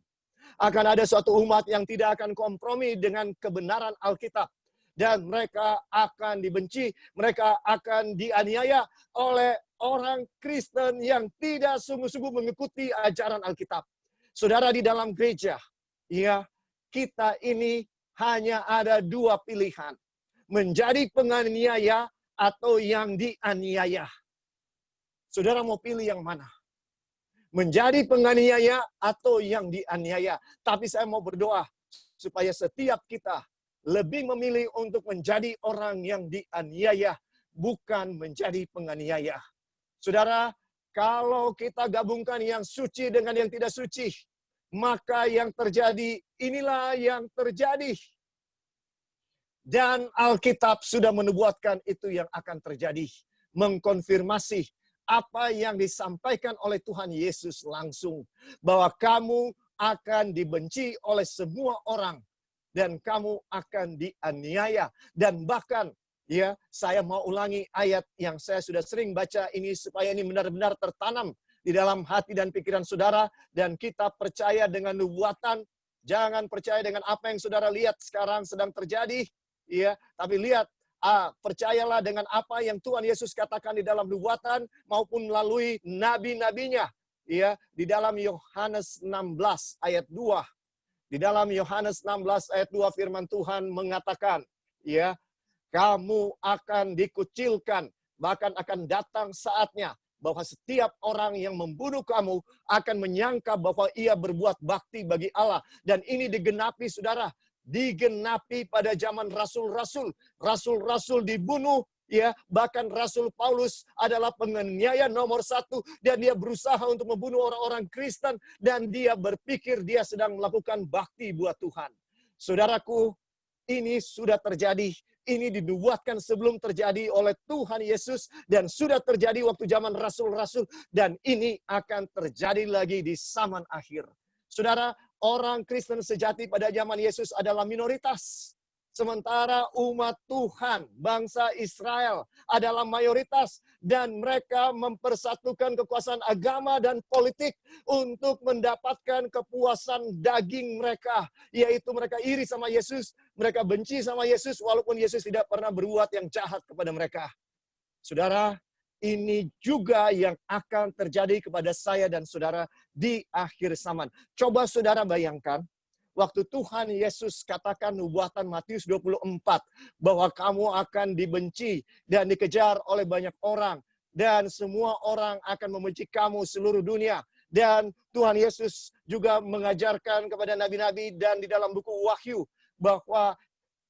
Akan ada suatu umat yang tidak akan kompromi dengan kebenaran Alkitab. Dan mereka akan dibenci, mereka akan dianiaya oleh orang Kristen yang tidak sungguh-sungguh mengikuti ajaran Alkitab. Saudara, di dalam gereja, ya, kita ini hanya ada dua pilihan. Menjadi penganiaya atau yang dianiaya. Saudara mau pilih yang mana? menjadi penganiaya atau yang dianiaya. Tapi saya mau berdoa supaya setiap kita lebih memilih untuk menjadi orang yang dianiaya, bukan menjadi penganiaya. Saudara, kalau kita gabungkan yang suci dengan yang tidak suci, maka yang terjadi, inilah yang terjadi. Dan Alkitab sudah menubuatkan itu yang akan terjadi. Mengkonfirmasi apa yang disampaikan oleh Tuhan Yesus langsung. Bahwa kamu akan dibenci oleh semua orang. Dan kamu akan dianiaya. Dan bahkan, ya, saya mau ulangi ayat yang saya sudah sering baca ini supaya ini benar-benar tertanam di dalam hati dan pikiran saudara. Dan kita percaya dengan nubuatan. Jangan percaya dengan apa yang saudara lihat sekarang sedang terjadi. Ya, tapi lihat, percayalah dengan apa yang Tuhan Yesus katakan di dalam nubuatan maupun melalui nabi-nabinya. Ya, di dalam Yohanes 16 ayat 2. Di dalam Yohanes 16 ayat 2 firman Tuhan mengatakan, ya, kamu akan dikucilkan, bahkan akan datang saatnya bahwa setiap orang yang membunuh kamu akan menyangka bahwa ia berbuat bakti bagi Allah. Dan ini digenapi, saudara. Digenapi pada zaman rasul-rasul. Rasul-rasul dibunuh, ya, bahkan Rasul Paulus adalah penganiaya nomor 1 dan dia berusaha untuk membunuh orang-orang Kristen dan dia berpikir dia sedang melakukan bakti buat Tuhan. Saudaraku, ini sudah terjadi. Ini dinubuatkan sebelum terjadi oleh Tuhan Yesus dan sudah terjadi waktu zaman rasul-rasul dan ini akan terjadi lagi di zaman akhir. Saudara, orang Kristen sejati pada zaman Yesus adalah minoritas. Sementara umat Tuhan, bangsa Israel adalah mayoritas. Dan mereka mempersatukan kekuasaan agama dan politik untuk mendapatkan kepuasan daging mereka. Yaitu mereka iri sama Yesus, mereka benci sama Yesus, walaupun Yesus tidak pernah berbuat yang jahat kepada mereka. Saudara, ini juga yang akan terjadi kepada saya dan saudara di akhir zaman. Coba saudara bayangkan, waktu Tuhan Yesus katakan nubuatan Matius 24, bahwa kamu akan dibenci dan dikejar oleh banyak orang, dan semua orang akan membenci kamu seluruh dunia. Dan Tuhan Yesus juga mengajarkan kepada nabi-nabi dan di dalam buku Wahyu, bahwa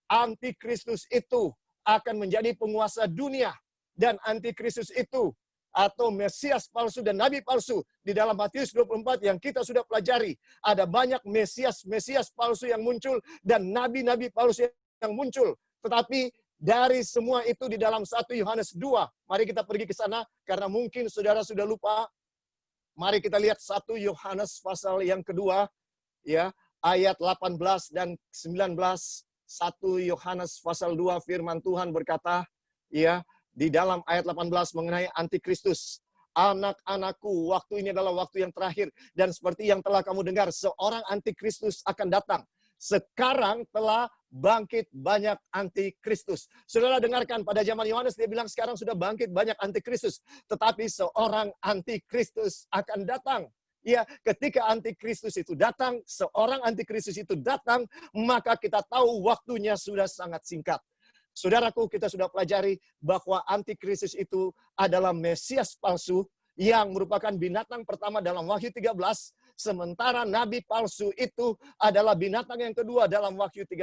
Antikristus itu akan menjadi penguasa dunia. Dan Antikristus itu atau Mesias palsu dan Nabi palsu di dalam Matius 24 yang kita sudah pelajari. Ada banyak Mesias palsu yang muncul dan Nabi-Nabi palsu yang muncul. Tetapi dari semua itu di dalam 1 Yohanes 2. Mari kita pergi ke sana karena mungkin saudara sudah lupa. Mari kita lihat 1 Yohanes pasal yang kedua. Ya, ayat 18 dan 19. 1 Yohanes pasal 2 firman Tuhan berkata, ya, di dalam ayat 18 mengenai Antikristus. Anak-anakku, waktu ini adalah waktu yang terakhir. Dan seperti yang telah kamu dengar, seorang Antikristus akan datang. Sekarang telah bangkit banyak Antikristus. Saudara dengarkan, pada zaman Yohanes dia bilang sekarang sudah bangkit banyak Antikristus. Tetapi seorang Antikristus akan datang. Ya, ketika Antikristus itu datang, seorang Antikristus itu datang, maka kita tahu waktunya sudah sangat singkat. Saudaraku, kita sudah pelajari bahwa Antikristus itu adalah Mesias palsu yang merupakan binatang pertama dalam Wahyu 13, sementara Nabi palsu itu adalah binatang yang kedua dalam Wahyu 13.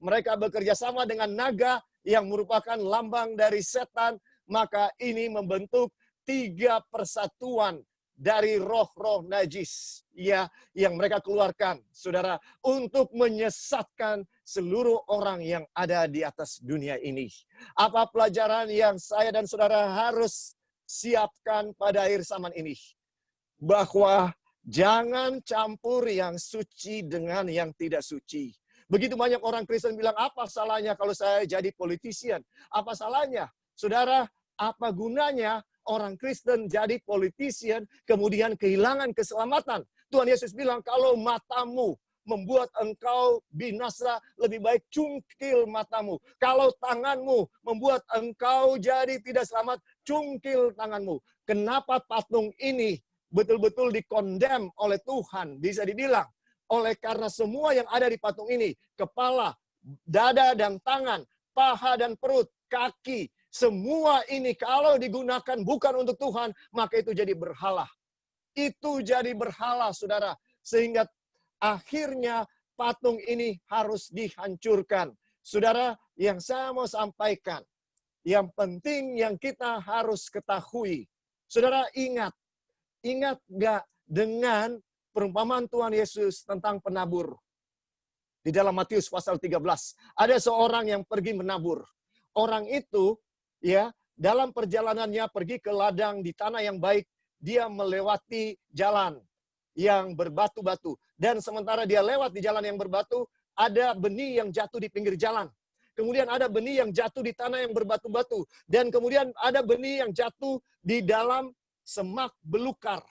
Mereka bekerja sama dengan naga yang merupakan lambang dari setan, maka ini membentuk 3 persatuan dari roh-roh najis, ya, yang mereka keluarkan, saudara, untuk menyesatkan seluruh orang yang ada di atas dunia ini. Apa pelajaran yang saya dan saudara harus siapkan pada akhir zaman ini? Bahwa jangan campur yang suci dengan yang tidak suci. Begitu banyak orang Kristen bilang, apa salahnya kalau saya jadi politician? Apa salahnya? Saudara, apa gunanya orang Kristen jadi politician, kemudian kehilangan keselamatan? Tuhan Yesus bilang, kalau matamu membuat engkau binasa, lebih baik cungkil matamu. Kalau tanganmu membuat engkau jadi tidak selamat, cungkil tanganmu. Kenapa patung ini betul-betul dikondem oleh Tuhan? Bisa dibilang, oleh karena semua yang ada di patung ini, kepala, dada dan tangan, paha dan perut, kaki, semua ini kalau digunakan bukan untuk Tuhan, maka itu jadi berhala. itu jadi berhala, saudara. Sehingga akhirnya patung ini harus dihancurkan. Saudara, yang saya mau sampaikan, yang penting yang kita harus ketahui. Saudara, ingat nggak dengan perumpamaan Tuhan Yesus tentang penabur? Di dalam Matius pasal 13, ada seorang yang pergi menabur. Orang itu, ya, dalam perjalanannya pergi ke ladang di tanah yang baik, dia melewati jalan yang berbatu-batu. Dan sementara dia lewat di jalan yang berbatu, ada benih yang jatuh di pinggir jalan. Kemudian ada benih yang jatuh di tanah yang berbatu-batu. Dan kemudian ada benih yang jatuh di dalam semak belukar.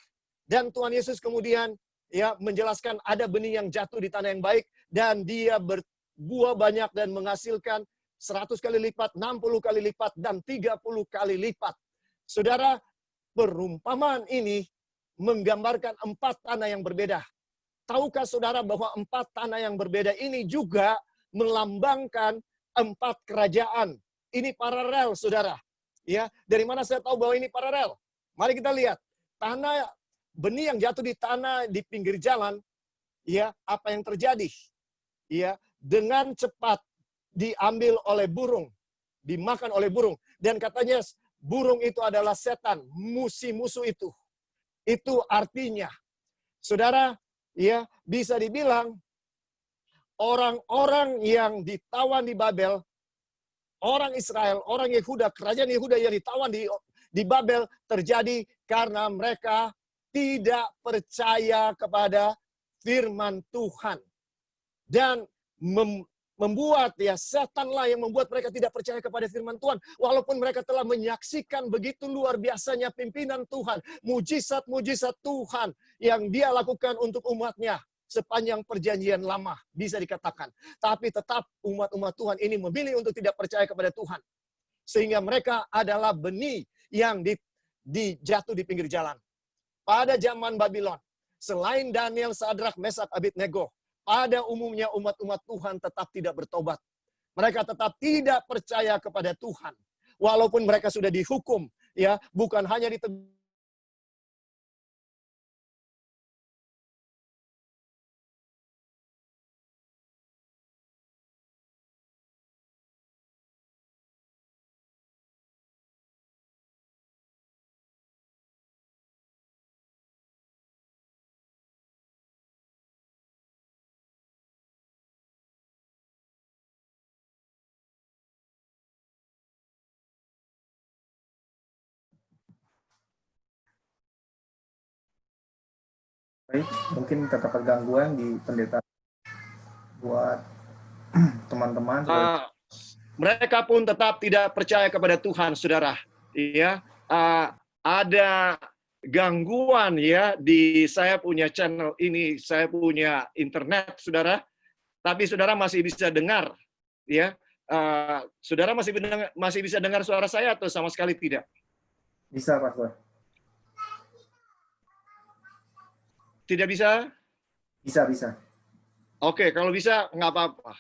Dan Tuhan Yesus kemudian ya menjelaskan ada benih yang jatuh di tanah yang baik dan dia berbuah banyak dan menghasilkan 100 kali lipat, 60 kali lipat, dan 30 kali lipat. Saudara, perumpamaan ini menggambarkan 4 tanah yang berbeda. Tahukah saudara bahwa 4 tanah yang berbeda ini juga melambangkan 4 kerajaan? Ini paralel, saudara. Ya, dari mana saya tahu bahwa ini paralel? Mari kita lihat. Benih yang jatuh di tanah di pinggir jalan, ya, apa yang terjadi? Ya, dengan cepat diambil oleh burung, dimakan oleh burung, dan katanya burung itu adalah setan, musuh itu. Itu artinya, saudara, ya, bisa dibilang orang-orang yang ditawan di Babel, orang Israel, orang Yehuda, kerajaan Yehuda yang ditawan di Babel terjadi karena mereka tidak percaya kepada firman Tuhan. Dan membuat ya setanlah yang membuat mereka tidak percaya kepada firman Tuhan. Walaupun mereka telah menyaksikan begitu luar biasanya pimpinan Tuhan, mujizat-mujizat Tuhan yang dia lakukan untuk umatnya sepanjang perjanjian lama, bisa dikatakan. Tapi tetap umat-umat Tuhan ini memilih untuk tidak percaya kepada Tuhan. Sehingga mereka adalah benih yang dijatuh di pinggir jalan. Pada zaman Babylon, selain Daniel, Sadrak, Mesak, Abednego, pada umumnya umat-umat Tuhan tetap tidak bertobat. Mereka tetap tidak percaya kepada Tuhan. Walaupun mereka sudah dihukum, ya, bukan hanya ditegur. Baik, mungkin terdapat gangguan di pendeta buat teman-teman. Mereka pun tetap tidak percaya kepada Tuhan, saudara. Ya, ada gangguan ya di saya punya channel ini, saya punya internet, saudara. Tapi saudara masih bisa dengar, ya. Saudara masih bisa dengar suara saya atau sama sekali tidak? Bisa, Pastor. Tidak bisa? Bisa. Oke, kalau bisa nggak apa-apa.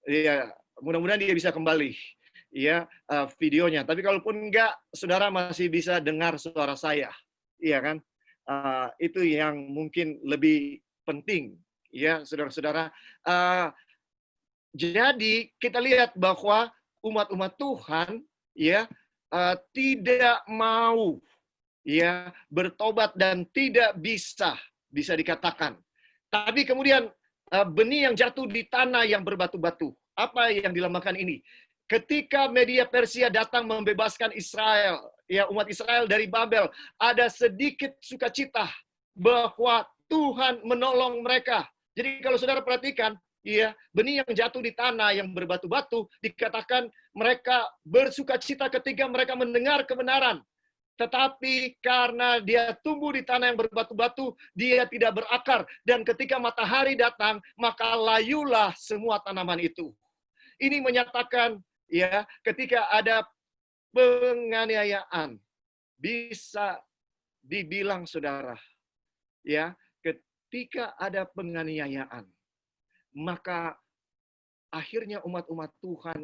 Ya, mudah-mudahan dia bisa kembali, ya, videonya. Tapi kalaupun enggak, saudara masih bisa dengar suara saya, iya kan? Itu yang mungkin lebih penting, ya, saudara-saudara. Jadi kita lihat bahwa umat-umat Tuhan, ya, tidak mau, ya, bertobat dan tidak bisa dikatakan. Tapi kemudian benih yang jatuh di tanah yang berbatu-batu. Apa yang dilambangkan ini? Ketika media Persia datang membebaskan Israel, ya, umat Israel dari Babel, ada sedikit sukacita bahwa Tuhan menolong mereka. Jadi kalau saudara perhatikan, ya, benih yang jatuh di tanah yang berbatu-batu, dikatakan mereka bersukacita ketika mereka mendengar kebenaran. Tetapi karena dia tumbuh di tanah yang berbatu-batu, dia tidak berakar. Dan ketika matahari datang, maka layulah semua tanaman itu. Ini menyatakan, ya, ketika ada penganiayaan, bisa dibilang, saudara, ya, ketika ada penganiayaan, maka akhirnya umat-umat Tuhan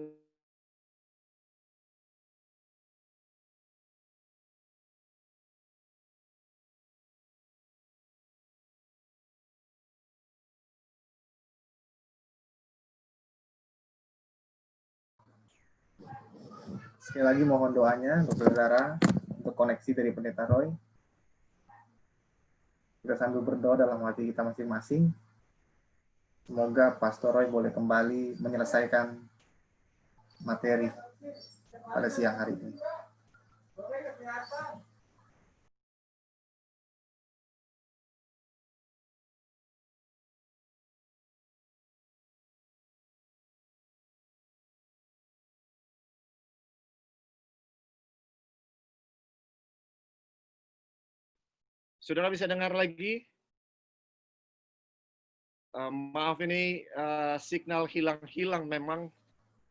Sekali lagi mohon doanya untuk saudara, untuk koneksi dari Pendeta Roy. Kita sambil berdoa dalam hati kita masing-masing. Semoga Pastor Roy boleh kembali menyelesaikan materi pada siang hari ini. Saudara bisa dengar lagi? Maaf ini signal hilang-hilang memang.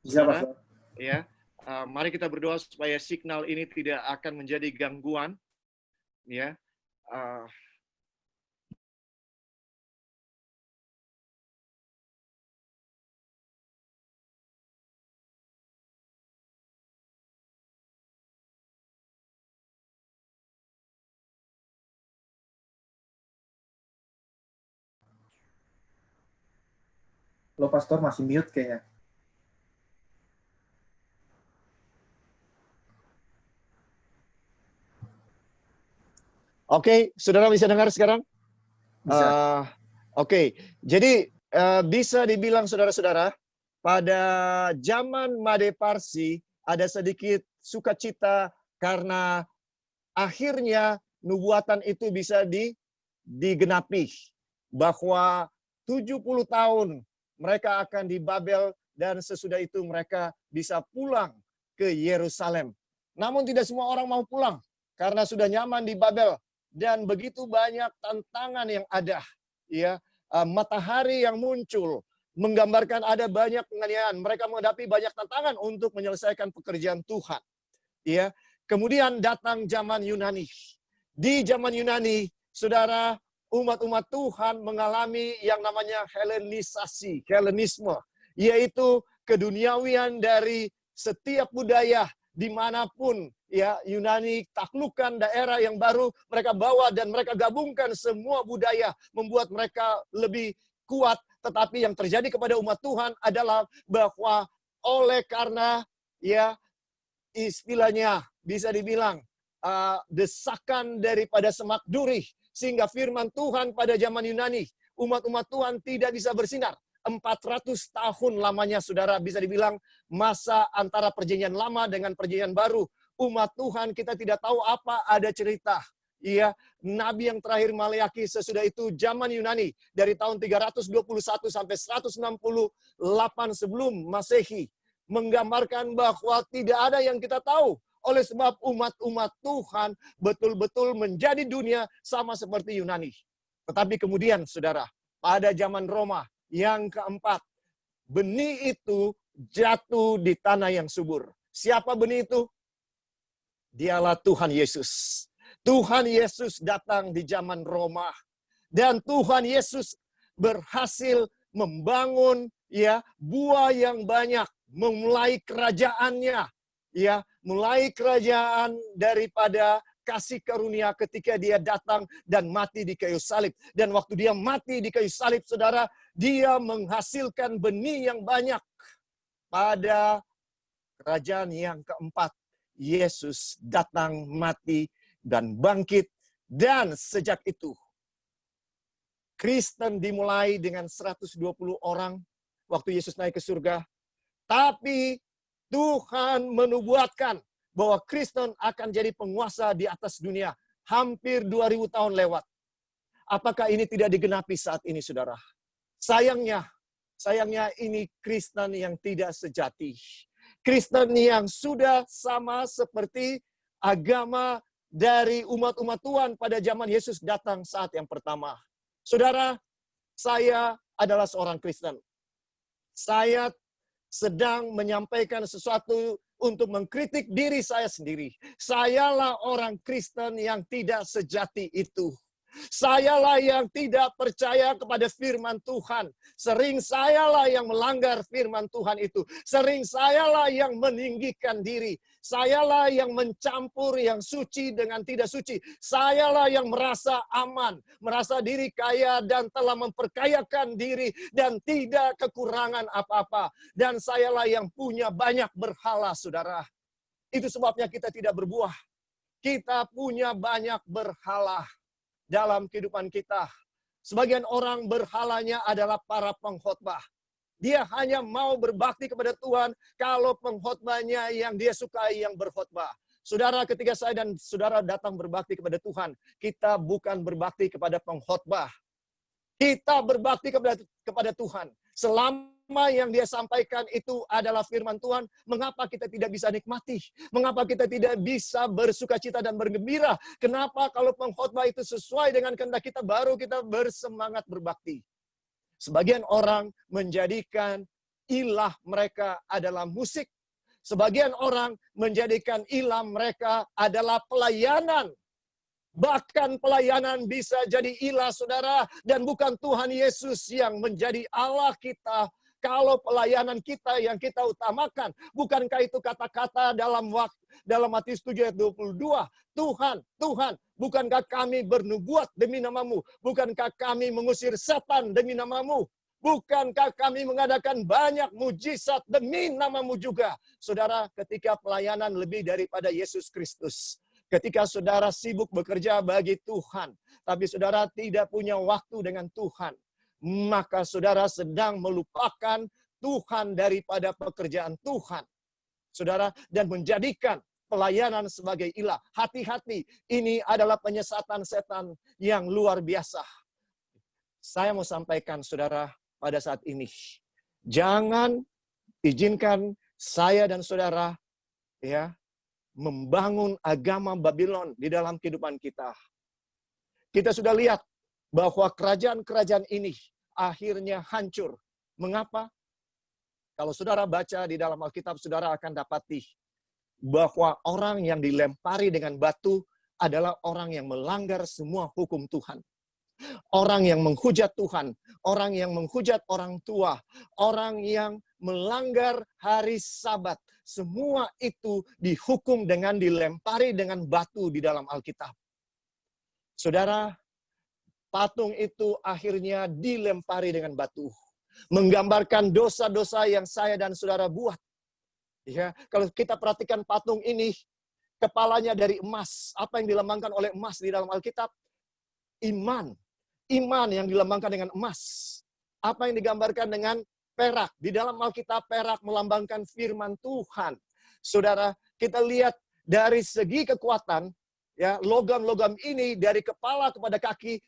Bisa, Saudara, Pastor. ya. Mari kita berdoa supaya signal ini tidak akan menjadi gangguan, ya. Lo Pastor masih mute kayaknya. Oke, saudara bisa dengar sekarang? Bisa. Oke, jadi bisa dibilang saudara-saudara, pada zaman Made Parsi ada sedikit sukacita karena akhirnya nubuatan itu bisa digenapi. Bahwa 70 tahun mereka akan di Babel dan sesudah itu mereka bisa pulang ke Yerusalem. Namun tidak semua orang mau pulang karena sudah nyaman di Babel. Dan begitu banyak tantangan yang ada, ya, matahari yang muncul menggambarkan ada banyak penganiayaan. Mereka menghadapi banyak tantangan untuk menyelesaikan pekerjaan Tuhan. Ya, kemudian datang zaman Yunani. Di zaman Yunani, saudara, umat-umat Tuhan mengalami yang namanya Helenisasi, Helenisme, yaitu keduniawian dari setiap budaya dimanapun ya Yunani taklukkan daerah yang baru, mereka bawa dan mereka gabungkan semua budaya, membuat mereka lebih kuat. Tetapi yang terjadi kepada umat Tuhan adalah bahwa oleh karena ya istilahnya bisa dibilang desakan daripada semak duri, sehingga firman Tuhan pada zaman Yunani, umat-umat Tuhan tidak bisa bersinar. 400 tahun lamanya, saudara, bisa dibilang masa antara perjanjian lama dengan perjanjian baru. Umat Tuhan kita tidak tahu apa ada cerita. Iya, nabi yang terakhir Maleakhi sesudah itu zaman Yunani dari tahun 321 sampai 168 sebelum Masehi menggambarkan bahwa tidak ada yang kita tahu. Oleh sebab umat-umat Tuhan betul-betul menjadi dunia sama seperti Yunani. Tetapi kemudian, saudara, pada zaman Roma yang keempat, benih itu jatuh di tanah yang subur. Siapa benih itu? Dialah Tuhan Yesus. Tuhan Yesus datang di zaman Roma. Dan Tuhan Yesus berhasil membangun ya buah yang banyak, memulai kerajaannya, ya, mulai kerajaan daripada kasih karunia ketika dia datang dan mati di kayu salib. Dan waktu dia mati di kayu salib, saudara, dia menghasilkan benih yang banyak. Pada kerajaan yang keempat, Yesus datang, mati, dan bangkit. Dan sejak itu, Kristen dimulai dengan 120 orang waktu Yesus naik ke surga. Tapi Tuhan menubuatkan bahwa Kristen akan jadi penguasa di atas dunia. Hampir 2000 tahun lewat. Apakah ini tidak digenapi saat ini, saudara? Sayangnya ini Kristen yang tidak sejati. Kristen yang sudah sama seperti agama dari umat-umat Tuhan pada zaman Yesus datang saat yang pertama. Saudara, saya adalah seorang Kristen. Saya sedang menyampaikan sesuatu untuk mengkritik diri saya sendiri. Sayalah orang Kristen yang tidak sejati itu. Sayalah yang tidak percaya kepada firman Tuhan. Sering sayalah yang melanggar firman Tuhan itu. Sering sayalah yang meninggikan diri. Sayalah yang mencampur yang suci dengan tidak suci. Sayalah yang merasa aman, merasa diri kaya dan telah memperkayakan diri dan tidak kekurangan apa-apa. Dan sayalah yang punya banyak berhala, saudara. Itu sebabnya kita tidak berbuah. Kita punya banyak berhala dalam kehidupan kita. Sebagian orang berhalanya adalah para pengkhotbah. Dia hanya mau berbakti kepada Tuhan kalau pengkhotbahnya yang dia sukai yang berkhotbah. Saudara, ketika saya dan saudara datang berbakti kepada Tuhan, kita bukan berbakti kepada pengkhotbah. Kita berbakti kepada Tuhan. Selama yang dia sampaikan itu adalah firman Tuhan, mengapa kita tidak bisa nikmati? Mengapa kita tidak bisa bersukacita dan bergembira? Kenapa kalau pengkhotbah itu sesuai dengan kehendak kita, baru kita bersemangat berbakti? Sebagian orang menjadikan ilah mereka adalah musik. Sebagian orang menjadikan ilah mereka adalah pelayanan. Bahkan pelayanan bisa jadi ilah, saudara. Dan bukan Tuhan Yesus yang menjadi Allah kita. Kalau pelayanan kita yang kita utamakan. Bukankah itu kata-kata dalam Matius 7 ayat 22. Tuhan, Tuhan, bukankah kami bernubuat demi namamu? Bukankah kami mengusir setan demi namamu? Bukankah kami mengadakan banyak mujizat demi namamu juga? Saudara, ketika pelayanan lebih daripada Yesus Kristus. Ketika saudara sibuk bekerja bagi Tuhan, tapi saudara tidak punya waktu dengan Tuhan, maka saudara sedang melupakan Tuhan daripada pekerjaan Tuhan. Saudara, dan menjadikan pelayanan sebagai ilah. Hati-hati, ini adalah penyesatan setan yang luar biasa. Saya mau sampaikan saudara pada saat ini, jangan izinkan saya dan saudara ya membangun agama Babylon di dalam kehidupan kita. Kita sudah lihat bahwa kerajaan-kerajaan ini akhirnya hancur. Mengapa? Kalau saudara baca di dalam Alkitab, saudara akan dapati bahwa orang yang dilempari dengan batu adalah orang yang melanggar semua hukum Tuhan. Orang yang menghujat Tuhan, orang yang menghujat orang tua, orang yang melanggar hari Sabat. Semua itu dihukum dengan dilempari dengan batu di dalam Alkitab. Saudara, patung itu akhirnya dilempari dengan batu. Menggambarkan dosa-dosa yang saya dan saudara buat. Ya, kalau kita perhatikan patung ini, kepalanya dari emas. Apa yang dilambangkan oleh emas di dalam Alkitab? Iman. Iman yang dilambangkan dengan emas. Apa yang digambarkan dengan perak? Di dalam Alkitab, perak melambangkan firman Tuhan. Saudara, kita lihat dari segi kekuatan, ya, logam-logam ini dari kepala kepada kaki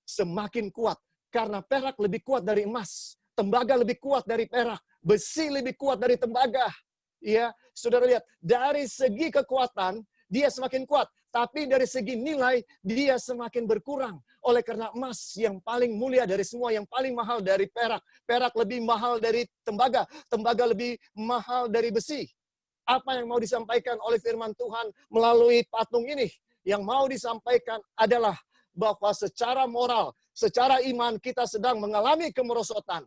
semakin kuat. Karena perak lebih kuat dari emas. Tembaga lebih kuat dari perak. Besi lebih kuat dari tembaga. Ya, saudara lihat, dari segi kekuatan, dia semakin kuat. Tapi dari segi nilai, dia semakin berkurang. Oleh karena emas yang paling mulia dari semua, yang paling mahal dari perak. Perak lebih mahal dari tembaga. Tembaga lebih mahal dari besi. Apa yang mau disampaikan oleh firman Tuhan melalui patung ini? Yang mau disampaikan adalah bahwa secara moral, secara iman kita sedang mengalami kemerosotan.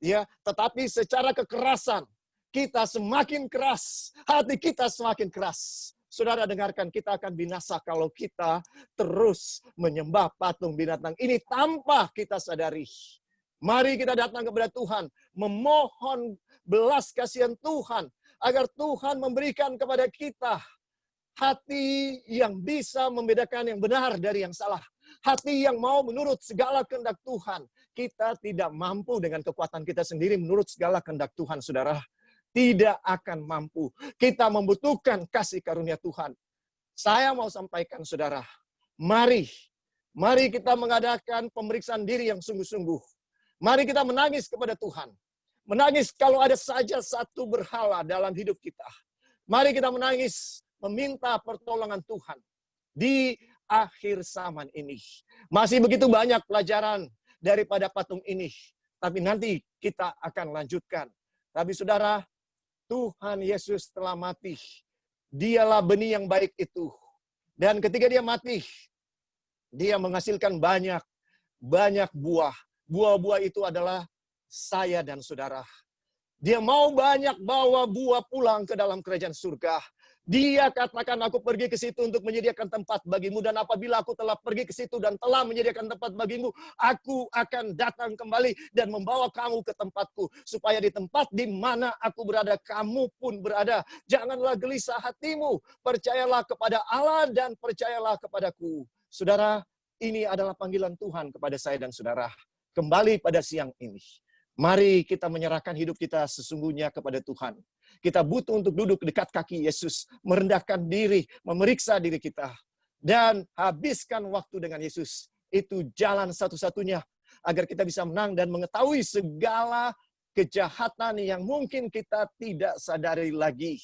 Ya, tetapi secara kekerasan, kita semakin keras, hati kita semakin keras. Saudara dengarkan, kita akan binasa kalau kita terus menyembah patung binatang ini tanpa kita sadari. Mari kita datang kepada Tuhan, memohon belas kasihan Tuhan, agar Tuhan memberikan kepada kita hati yang bisa membedakan yang benar dari yang salah. Hati yang mau menurut segala kehendak Tuhan. Kita tidak mampu dengan kekuatan kita sendiri menurut segala kehendak Tuhan, saudara. Tidak akan mampu. Kita membutuhkan kasih karunia Tuhan. Saya mau sampaikan, saudara, mari kita mengadakan pemeriksaan diri yang sungguh-sungguh. Mari kita menangis kepada Tuhan. Menangis kalau ada saja satu berhala dalam hidup kita. Mari kita menangis, meminta pertolongan Tuhan di akhir zaman ini. Masih begitu banyak pelajaran daripada patung ini. Tapi nanti kita akan lanjutkan. Tapi saudara, Tuhan Yesus telah mati. Dialah benih yang baik itu. Dan ketika dia mati, dia menghasilkan banyak buah. Buah-buah itu adalah saya dan saudara. Dia mau banyak bawa buah pulang ke dalam kerajaan surga. Dia katakan, aku pergi ke situ untuk menyediakan tempat bagimu. Dan apabila aku telah pergi ke situ dan telah menyediakan tempat bagimu, aku akan datang kembali dan membawa kamu ke tempatku. Supaya di tempat di mana aku berada, kamu pun berada. Janganlah gelisah hatimu. Percayalah kepada Allah dan percayalah kepadaku. Saudara, ini adalah panggilan Tuhan kepada saya dan saudara. Kembali pada siang ini. Mari kita menyerahkan hidup kita sesungguhnya kepada Tuhan. Kita butuh untuk duduk dekat kaki Yesus, merendahkan diri, memeriksa diri kita, dan habiskan waktu dengan Yesus. Itu jalan satu-satunya agar kita bisa menang dan mengetahui segala kejahatan yang mungkin kita tidak sadari lagi.